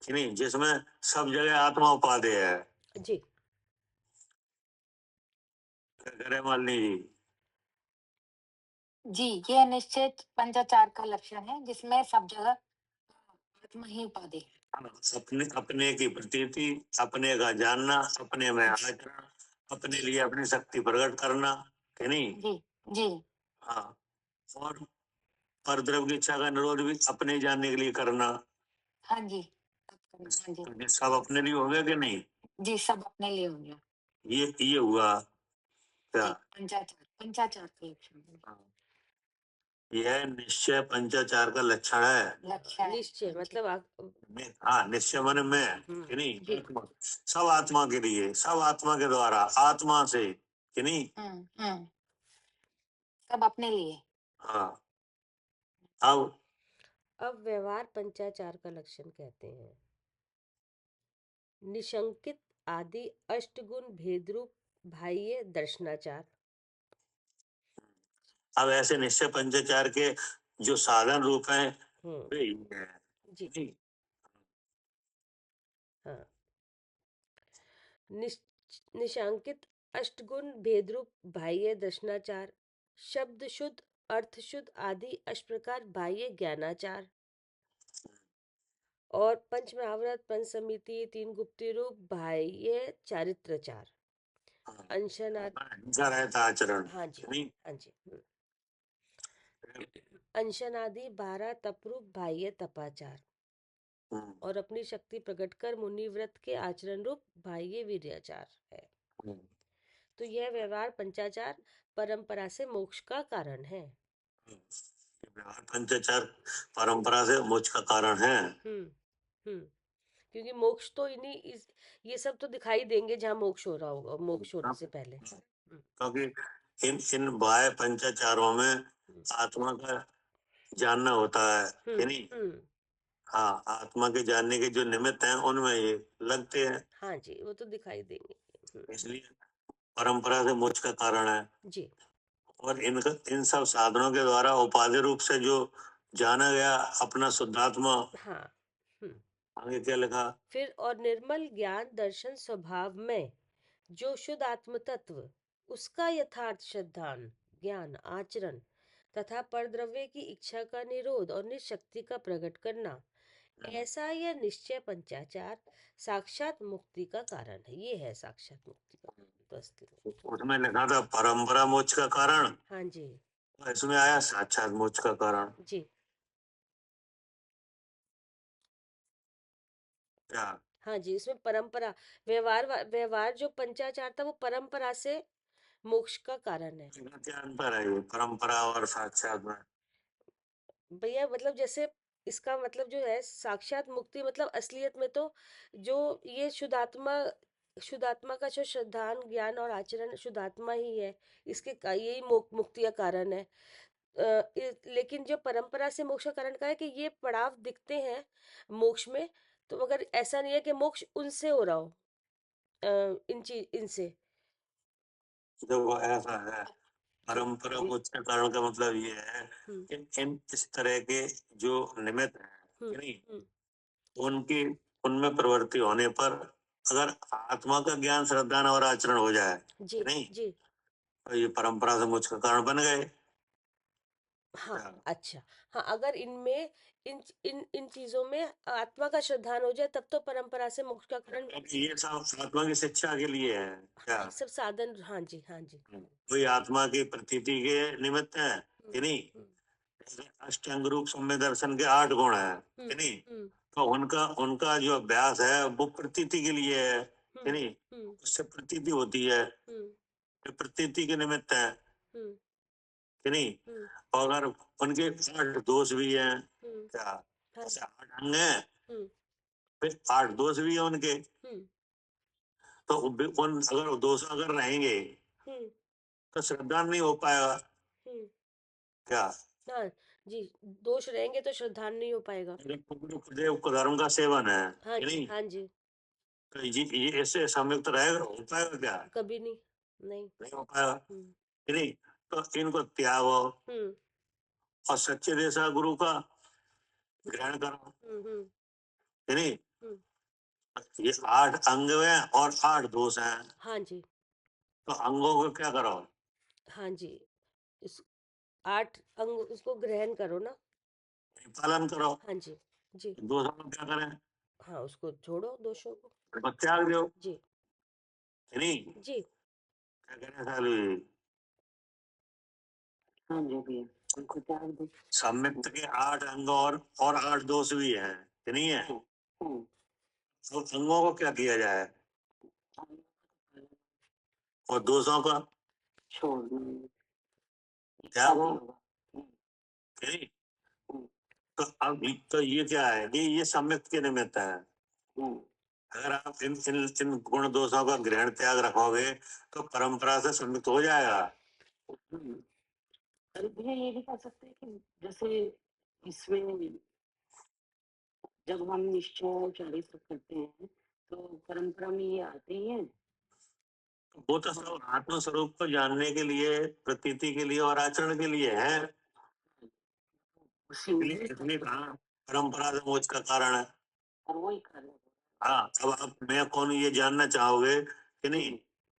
कि नहीं, जिसमें सब जगह आत्मा उपादेय है। जी क्या करे मालिनी जी? जी, ये निश्चित पंचाचार का लक्षण है जिसमें सब जगह आत्मा ही उपाधि है। अपने अपने की प्रतीति, अपने का जानना, अपने में आचरण, अपने लिए अपनी शक्ति प्रकट करना कि नहीं। जी जी हाँ, और परद्रव्य की इच्छा का निरोध भी अपने जानने के लिए करना। हाँ जी हाँ जी तो ये सब अपने लिए हो गया कि नहीं? जी, सब अपने लिए हो गया। ये हुआ क्या? जी, पंचाचार का लक्षण है। हाँ, यह निश्चय पंचाचार का लक्षण है। लक्षण निश्चय मतलब हाँ, निश्चय मन में कि नहीं, जी। सब आत्मा के लिए, सब आत्मा के द्वारा, आत्मा से कि नहीं। सब अपने लिए। हाँ, अब व्यवहार पंचाचार का लक्षण कहते हैं निशंकित आदि अष्टगुण भेदरूप बाह्य दर्शनाचार। अब ऐसे निश्चय पंचाचार के जो साधन रूप हैं वे ही हैं। जी नहीं? हाँ। निशांकित अष्टगुण भेदरूप बाह्य दर्शनाचार, शब्द शुद्ध अर्थ शुद्ध आदि अष्टप्रकार बाह्य ज्ञानाचार और पंच महावरत पंच समिति तीन गुप्ती रूप बाह्य चारित्रचार हिंसा रहता आचरण। हाँ जी नहीं? हाँ जी अंशनादि 12 तपरूप बाह्य तपाचार और अपनी शक्ति प्रकट कर मुनि व्रत के आचरण रूप बाह्य वीर्याचार है। तो यह व्यवहार पंचाचार परंपरा से मोक्ष का कारण है। व्यवहार पंचाचार परंपरा से मोक्ष का कारण है। क्योंकि मोक्ष तो ये सब तो दिखाई देंगे जहाँ मोक्ष हो रहा होगा, मोक्ष होने से पहले। क्योंकि इन बाह्य पंचाचारों में आत्मा का जानना होता है नहीं? हाँ, आत्मा के जानने के जो निमित्त हैं उनमें ये लगते हैं। हाँ जी, वो तो दिखाई देंगे। इसलिए परंपरा से मोक्ष का कारण है जी। और इन सब साधनों के द्वारा उपाधि रूप से जो जाना गया अपना शुद्धात्मा। हाँ। आगे क्या लिखा? फिर और निर्मल ज्ञान दर्शन स्वभाव में जो शुद्ध आत्म तत्व उसका यथार्थ श्रद्धान ज्ञान आचरण तथा परद्रव्य की इच्छा का निरोध और निशक्ति का प्रकट करना, ऐसा यह निश्चय पंचाचार साक्षात मुक्ति का कारण है। ये है साक्षात मुक्ति का। उसमें लिखा था परंपरा मोक्ष का कारण। हाँ जी। इसमें आया साक्षात मोक्ष का कारण। जी। क्या? हाँ जी, इसमें परंपरा व्यवहार जो पंचाचार था वो परंपरा से मोक्ष का कारण है। क्या अंतर है ये परंपरा और साक्षात में? भैया मतलब जैसे इसका मतलब जो है साक्षात मुक्ति मतलब असलियत में तो जो ये शुद्धात्मा का जो श्रद्धान ज्ञान और आचरण शुद्धात्मा ही है, इसके यही मुक्ति का कारण है। लेकिन जो परंपरा से मोक्ष का कारण का है कि ये पड़ाव दिखते हैं मोक्ष में, तो मगर ऐसा नहीं है कि मोक्ष उनसे हो रहा हो, इनसे। देखो ऐसा है, परंपरा मोक्ष का कारण का मतलब ये है कि इस तरह के जो निमित्त हैं नहीं, उनकी उनमें प्रवृत्ति होने पर अगर आत्मा का ज्ञान श्रद्धा और आचरण हो जाए जी नहीं जी तो ये परंपरा से मोक्ष का कारण बन गए। हाँ अच्छा। हाँ, अगर इनमें इन इन इन चीजों में आत्मा का श्रद्धान हो जाए तब तो परंपरा से मोक्ष का कारण। ये सब आत्मा की शिक्षा के लिए है क्या? हाँ, सब साधन। हाँ जी हाँ जी। कोई आत्मा की प्रतीति के निमित्त है कि नहीं? अष्टांग रूप सम्य दर्शन के 8 गुण है कि नहीं? तो उनका उनका जो अभ्यास है वो प्रतीति के लिए है कि नहीं? उससे प्रतीति होती है, प्रतीति के निमित्त है कि नहीं? और अगर उनके 8 दोष भी हैं क्या? 8 अंग हैं, फिर 8 दोष भी है उनके, तो उन अगर दोष अगर रहेंगे तो श्रद्धा नहीं हो पाएगा क्या? हाँ जी, दोष रहेंगे तो श्रद्धान नहीं हो पाएगा। देव धर्म का सेवन है हाँ कि जी नहीं? हाँ जी। तो ये ऐसे संयुक्त रहेगा, हो पाएगा क्या? कभी नहीं नहीं हो पाएगा कि नहीं? तो इनको त्यागो और सच्चे देशा गुरु का ग्रहण करो कि नहीं? ये 8 अंग हैं और 8 दोष हैं। हाँ जी। तो अंगों को क्या करो? हाँ जी, इस 8 अंग उसको ग्रहण करो ना, पालन करो। हाँ जी जी। दोषों को क्या करें? हाँ, उसको छोड़ो दोषों को, तो त्याग दो जी कि नहीं? जी। क्या करें सालू जी? हाँ जो भी है उनको त्याग दो। सम्यक्त के 8 अंग और 8 दोष भी हैं कि नहीं है? तो अंगों को क्या किया जाए और दोषों का छोड़ना त्याग हो कि नहीं? तो अब तो ये क्या है कि ये सम्यक्त के निमित्त है। अगर आप इन गुण दोषों का ग्रहण त्याग रखोगे तो परंपरा से सम्यक्त हो जाएगा। अरे भैया ये भी कह सकते हैं कि जैसे इसमें जब हम निश्चय 40 करते हैं तो परंपरा में ये आते ही हैं। वो तो सब आत्म स्वरूप को जानने के लिए, प्रतीति के लिए और आचरण के लिए है। इसलिए कहा परंपरा से मोक्ष का कारण है। और वही कारण। हाँ, अब आप मैं कौन ये जानना चाहोगे कि नहीं,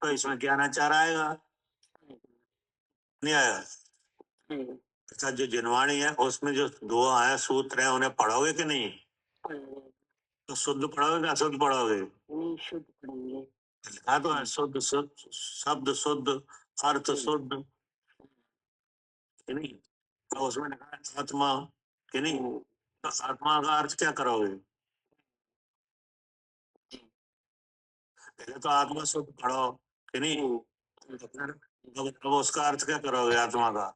तो इसमें क्या नाचार आएगा? नहीं आएगा। अच्छा, जो जिनवाणी है उसमें जो दो आए सूत्र हैं उन्हें पढ़ोगे कि नहीं? तो शुद्ध पढ़ोगे या अशुद्ध पढ़ोगे? नहीं, शुद्ध पढ़ेंगे। लिखा तो है शुद्ध शुद्ध, शब्द शुद्ध, अर्थ शुद्ध, कि नहीं? तो उसमें लिखा है आत्मा, कि नहीं? तो आत्मा का अर्थ क्या करोगे? पहले तो आत्मा शुद्ध पढ़ो, कि नहीं? तो फिर अब उसका अर्थ क्या करोगे आत्मा का?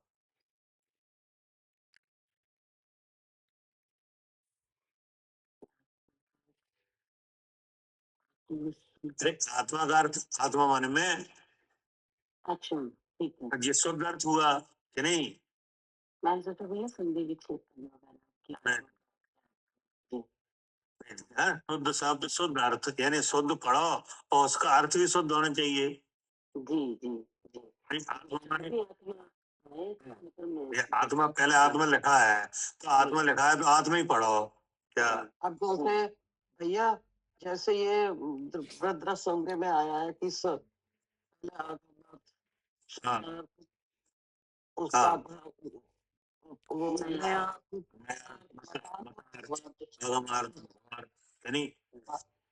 अरे आत्मा का अर्थ आत्मा मन में। अच्छा, ठीक है। ये शुद्ध अर्थ हुआ कि नहीं? मैंने सोचा भैया संधि विच्छेद करना हाँ, शुद्ध शब्द शुद्ध अर्थ, यानी शुद्ध पढ़ो और उसका अर्थ भी शुद्ध होना चाहिए। जी जी जी। आत्मा भी आत्मा है, ये आत्मा पहले आत्मा लिखा है, तो आत्मा लिखा है तो आत्मा ही पढ़ो क्या? अब जैसे भैया, जैसे ये वृद्ध संज्ञा में आया है कि हाँ उसका हाँ, वो नया यानी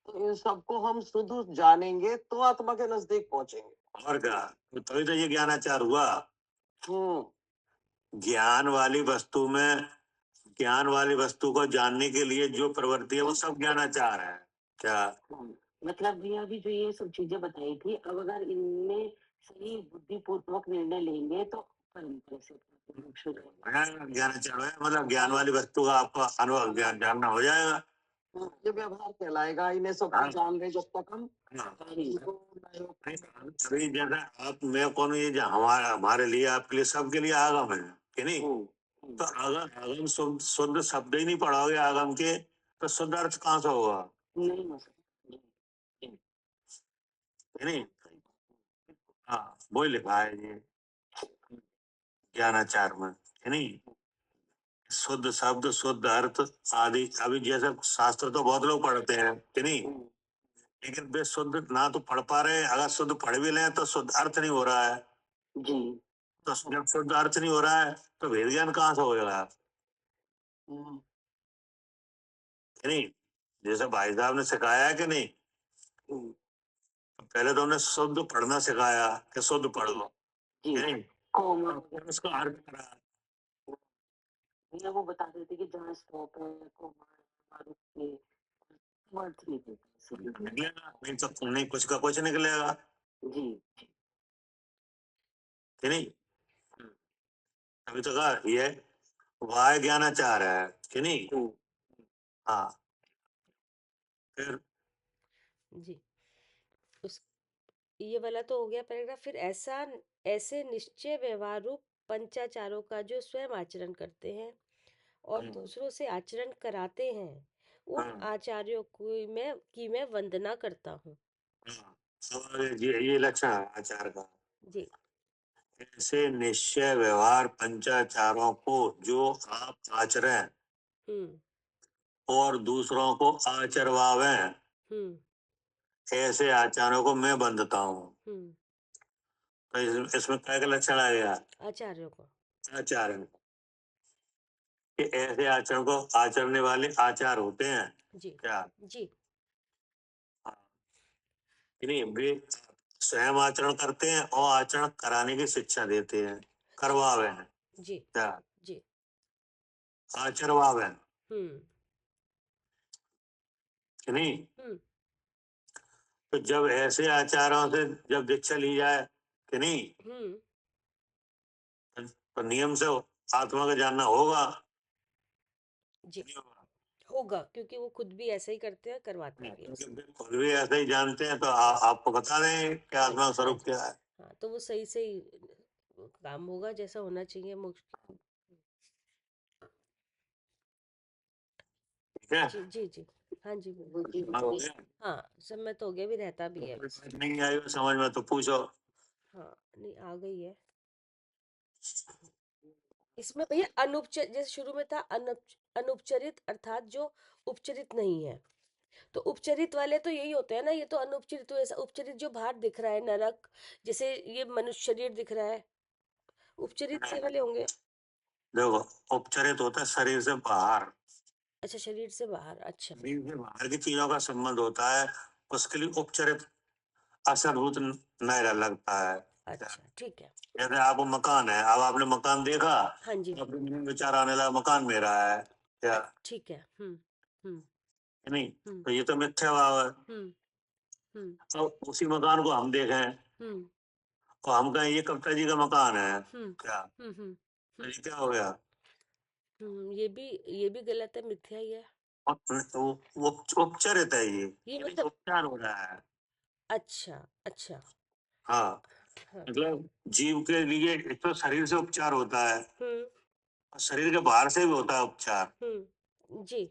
तो इन सबको हम शुद्ध जानेंगे तो आत्मा के नजदीक पहुंचेंगे। और क्या, तो तभी तो ये ज्ञानाचार हुआ। ज्ञान वाली वस्तु में, ज्ञान वाली वस्तु को जानने के लिए जो प्रवृत्ति है वो सब ज्ञानाचार है क्या? मतलब भैया अभी जो ये सब चीजें बताई थी, अब अगर इनमें सही बुद्धिपूर्वक निर्णय लेंगे तो परंपरा से ज्ञानाचार है, मतलब ज्ञान वाली वस्तु का आपको अनुभव ज्ञान जानना हो जाएगा। ये व्यवहार कहलाएगा, इन्हें सब जान रहे जब तक हम अभी जैसा आप मैं कौन, ये हमारे लिए आपके लिए सबके लिए आगम है कि नहीं? तो अगर आगम शुद्ध शब्द ही नहीं पढ़ोगे आगम के तो शुद्ध अर्थ कहाँ से होगा? नहीं हो सकता, नहीं। हाँ, वही लिखा है ये ज्ञानाचार में, है नहीं? शुद्ध शब्द शुद्ध अर्थ आदि। अभी जैसे शास्त्र तो बहुत लोग पढ़ते हैं कि नहीं, लेकिन वे शुद्ध ना तो पढ़ पा रहे हैं। अगर शुद्ध पढ़ भी लें तो शुद्ध अर्थ नहीं हो रहा है। जी। तो जब शुद्ध अर्थ नहीं हो रहा है तो वेद ज्ञान कहाँ से होगा? नहीं, जैसे भाई साहब ने सिखाया है कि नहीं, पहले तो उन्हें शुद्ध पढ़ना सिखाया कि शुद्ध पढ़ो, नहीं? उसका अर्थ करा, वो बता देते कि जहाँ स्टॉप है निकलेगा नहीं तो नहीं, कुछ का कुछ निकलेगा जी, कि नहीं? अभी तो कहा ये वाय ज्ञानाचार है कि नहीं? हाँ, फिर जी। उस ये वाला तो हो गया पैराग्राफ। फिर ऐसे निश्चय व्यवहार रूप पंचाचारों का जो स्वयं आचरण करते हैं और दूसरों से आचरण कराते हैं, उन आचार्यों की मैं वंदना करता हूँ। ये लक्षण है आचार का। जी। ऐसे निश्चय व्यवहार पंचाचारों को जो आप आचरण और दूसरों को आचरवावें, ऐसे आचार्यों को मैं बंधता हूँ। तो इसमें क्या का लक्षण आ गया? आचार्यों को, आचार्य कि ऐसे आचरण को आचरने वाले आचार होते हैं। जी क्या? जी। हाँ, नहीं, वे स्वयं आचरण करते हैं और आचरण कराने की शिक्षा देते हैं, करवावे हैं। जी क्या? जी। आचरवावे कि नहीं? तो जब ऐसे आचारों से जब दीक्षा ली जाए कि नहीं, तो नियम से आत्मा का जानना होगा। जी होगा, क्योंकि वो खुद भी ऐसा ही करते हैं, करवाते हैं भी ऐसे। खुद भी ऐसा ही जानते हैं तो आपको बता दें कि आत्मा का स्वरूप क्या है। हाँ, तो वो सही सही काम होगा जैसा होना चाहिए। मोक्ष क्या जी जी जी, हाँ जी हाँ, हो गया? हाँ, समय तो हो गया, भी रहता भी है। कोई बात नहीं आई हो समझ में तो पूछो। हाँ, नहीं आ गई है इसमें भैया। जैसे शुरू में था अनुपचरित, अर्थात जो उपचरित नहीं है। तो उपचरित वाले तो यही होते हैं ना, ये तो अनुपचरित हुए। ऐसा उपचरित जो बाहर दिख रहा है, नरक, जैसे ये मनुष्य शरीर दिख रहा है, उपचरित से वाले होंगे। देखो, उपचरित होता है शरीर से बाहर। अच्छा, शरीर से बाहर, अच्छा शरीर से बाहर की चीजों का संबंध होता है, उसके लिए उपचरित असरभूत नहीं लगता है। अच्छा, ठीक है। जैसे आपको मकान है, अब आपने मकान देखा, हाँ जी, तो अपने मन में विचार आने लगा मकान मेरा है क्या, ठीक है। हम्म नहीं? हम्म तो ये तो मिथ्या भाव है। हम्म हम्म तो उसी मकान को हम देखें हम्म तो हम कहें ये कविता जी का मकान है हम्म क्या, हम्म हम्म तो ये क्या हो गया? ये भी गलत है, मिथ्या ही है। वो उपचरित है, ये ये यानी मतलब, उपचार हो रहा है। अच्छा अच्छा, हाँ, हाँ, मतलब जीव के लिए एक तो शरीर से उपचार होता है हम्म और शरीर के बाहर से भी होता है उपचार। जी,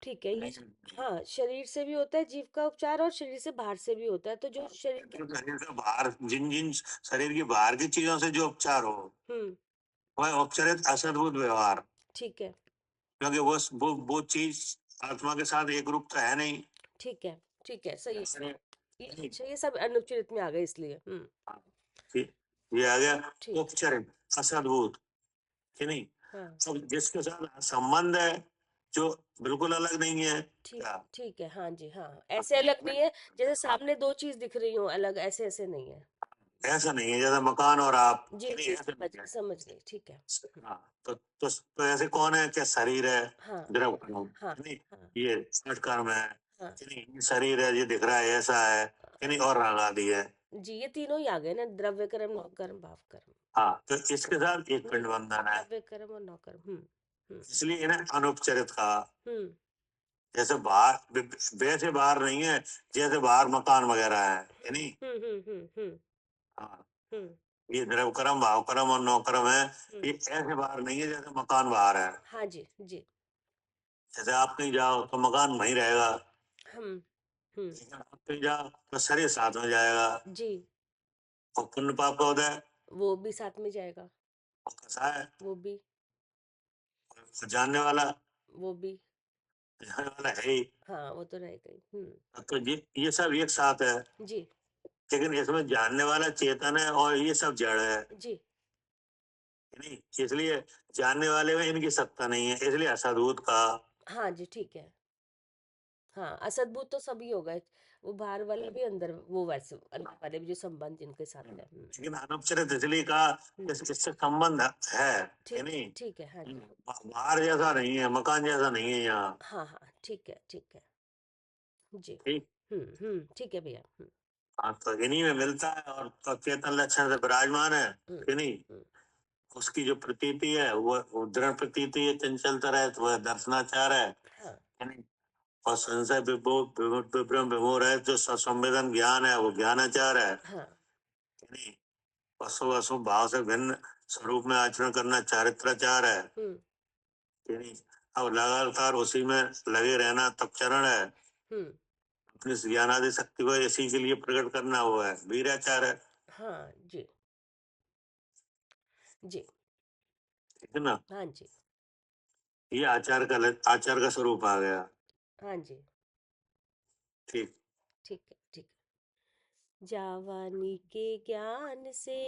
ठीक है। ये नहीं, हाँ, शरीर से भी होता है जीव का उपचार, और शरीर से बाहर से भी होता है। तो जो शरीर के, तो शरीर से बाहर जिन जिन शरीर की बाहर की चीजों से जो उपचार हो वह उपचारित असद्भुत व्यवहार, ठीक है, क्योंकि वो चीज आत्मा के साथ एक रूप तो है नहीं। ठीक है, ठीक है, सही है। अरे, ये अच्छा, ये सब अनुचित में आ गए इसलिए। ये आ गया ठीक, उपचारित असद्भुत, कि नहीं? हाँ, अब जिसके साथ संबंध है जो बिल्कुल अलग नहीं है ठीक क्या, ठीक है, हाँ जी, हाँ, ऐसे अलग नहीं है जैसे सामने दो चीज दिख रही हो अलग, ऐसे ऐसे नहीं है। ऐसा नहीं है जैसे मकान और आप, जी कि नहीं जी, ऐसा नहीं है। समझ गई, ठीक है। हाँ, तो ऐसे कौन है, क्या शरीर है, हाँ द्रव कर्म, हाँ कि नहीं? हाँ ये पांच कर्म है, हाँ, कि नहीं? ये शरीर है, ये दिख रहा है, ऐसा है, कि नहीं? और रंग आदि है। जी, ये तीनों ही आ गए ना, द्रव्य कर्म, नौ कर्म, भाव कर्म। हाँ, तो इसके साथ एक नहीं, पिंड बंधन है, द्रव्य कर्म और नौ कर्म। इसलिए इन्हें अनुपचरित कहा। हम्म जैसे बाहर वैसे बाहर नहीं है जैसे बाहर मकान वगैरह है, कि नहीं? हम्म हम्म हम्म हम्म हाँ, हम्म ये द्रव कर्म, भाव कर्म और नौ कर्म है, हम्म, ये ऐसे बाहर नहीं है जैसे मकान बाहर है। हाँ जी जी, जैसे आप कहीं जाओ तो मकान वहीं रहेगा, हम्म हम्म लेकिन आप कहीं जाओ तो शरीर साथ में जाएगा। जी, और पुण्य पाप का उदय वो भी साथ में जाएगा, और कैसा है, वो भी, और जानने वाला, वो भी, जानने वाला है ही। हाँ, वो तो रह गई। तो ये सब एक साथ है, जी लेकिन इसमें जानने वाला चेतन है और ये सब जड़ है, जी, कि नहीं? इसलिए जानने वाले में इनकी सत्ता नहीं है, इसलिए असदूत का। हाँ जी, ठीक है। हाँ, असद्भुत तो सभी हो गए, वो बाहर वाले भी, अंदर वो, वैसे अंदर वाले भी जो संबंध जिनके साथ है। लेकिन अनुपचरित इसलिए कहा इससे संबंध है, कि ठीक नहीं? ठीक है, हाँ जी, बाहर जैसा नहीं है, मकान जैसा नहीं है यहाँ। हाँ हाँ, ठीक है, ठीक है, जी, ठीक। ठीक है भैया। हाँ, तो इन्हीं में मिलता है और तो चेतन लक्षण से विराजमान है, कि नहीं? हम्म, उसकी जो प्रतीति है वो दृढ़ प्रतीति है, चंचलता है, तो वह दर्शनाचार है, हाँ कि नहीं? और संशय विभ्रम विमोह है, जो संवेदन ज्ञान है वो ज्ञानाचार है, हाँ, कि नहीं? वसु वसु भाव से भिन्न स्वरूप में आचरण करना चारित्राचार है, हम्म कि नहीं? अब लगातार उसी में लगे रहना तप चरण है, हम्म अपनी ज्ञानादि शक्ति को इसी के लिए प्रकट करना हुआ है, वीराचार है, हाँ जी जी, ठीक है ना? हाँ जी, ये आचार का स्वरूप आ गया। हाँ जी, ठीक। ठीक है, ठीक है। जावानी के ज्ञान से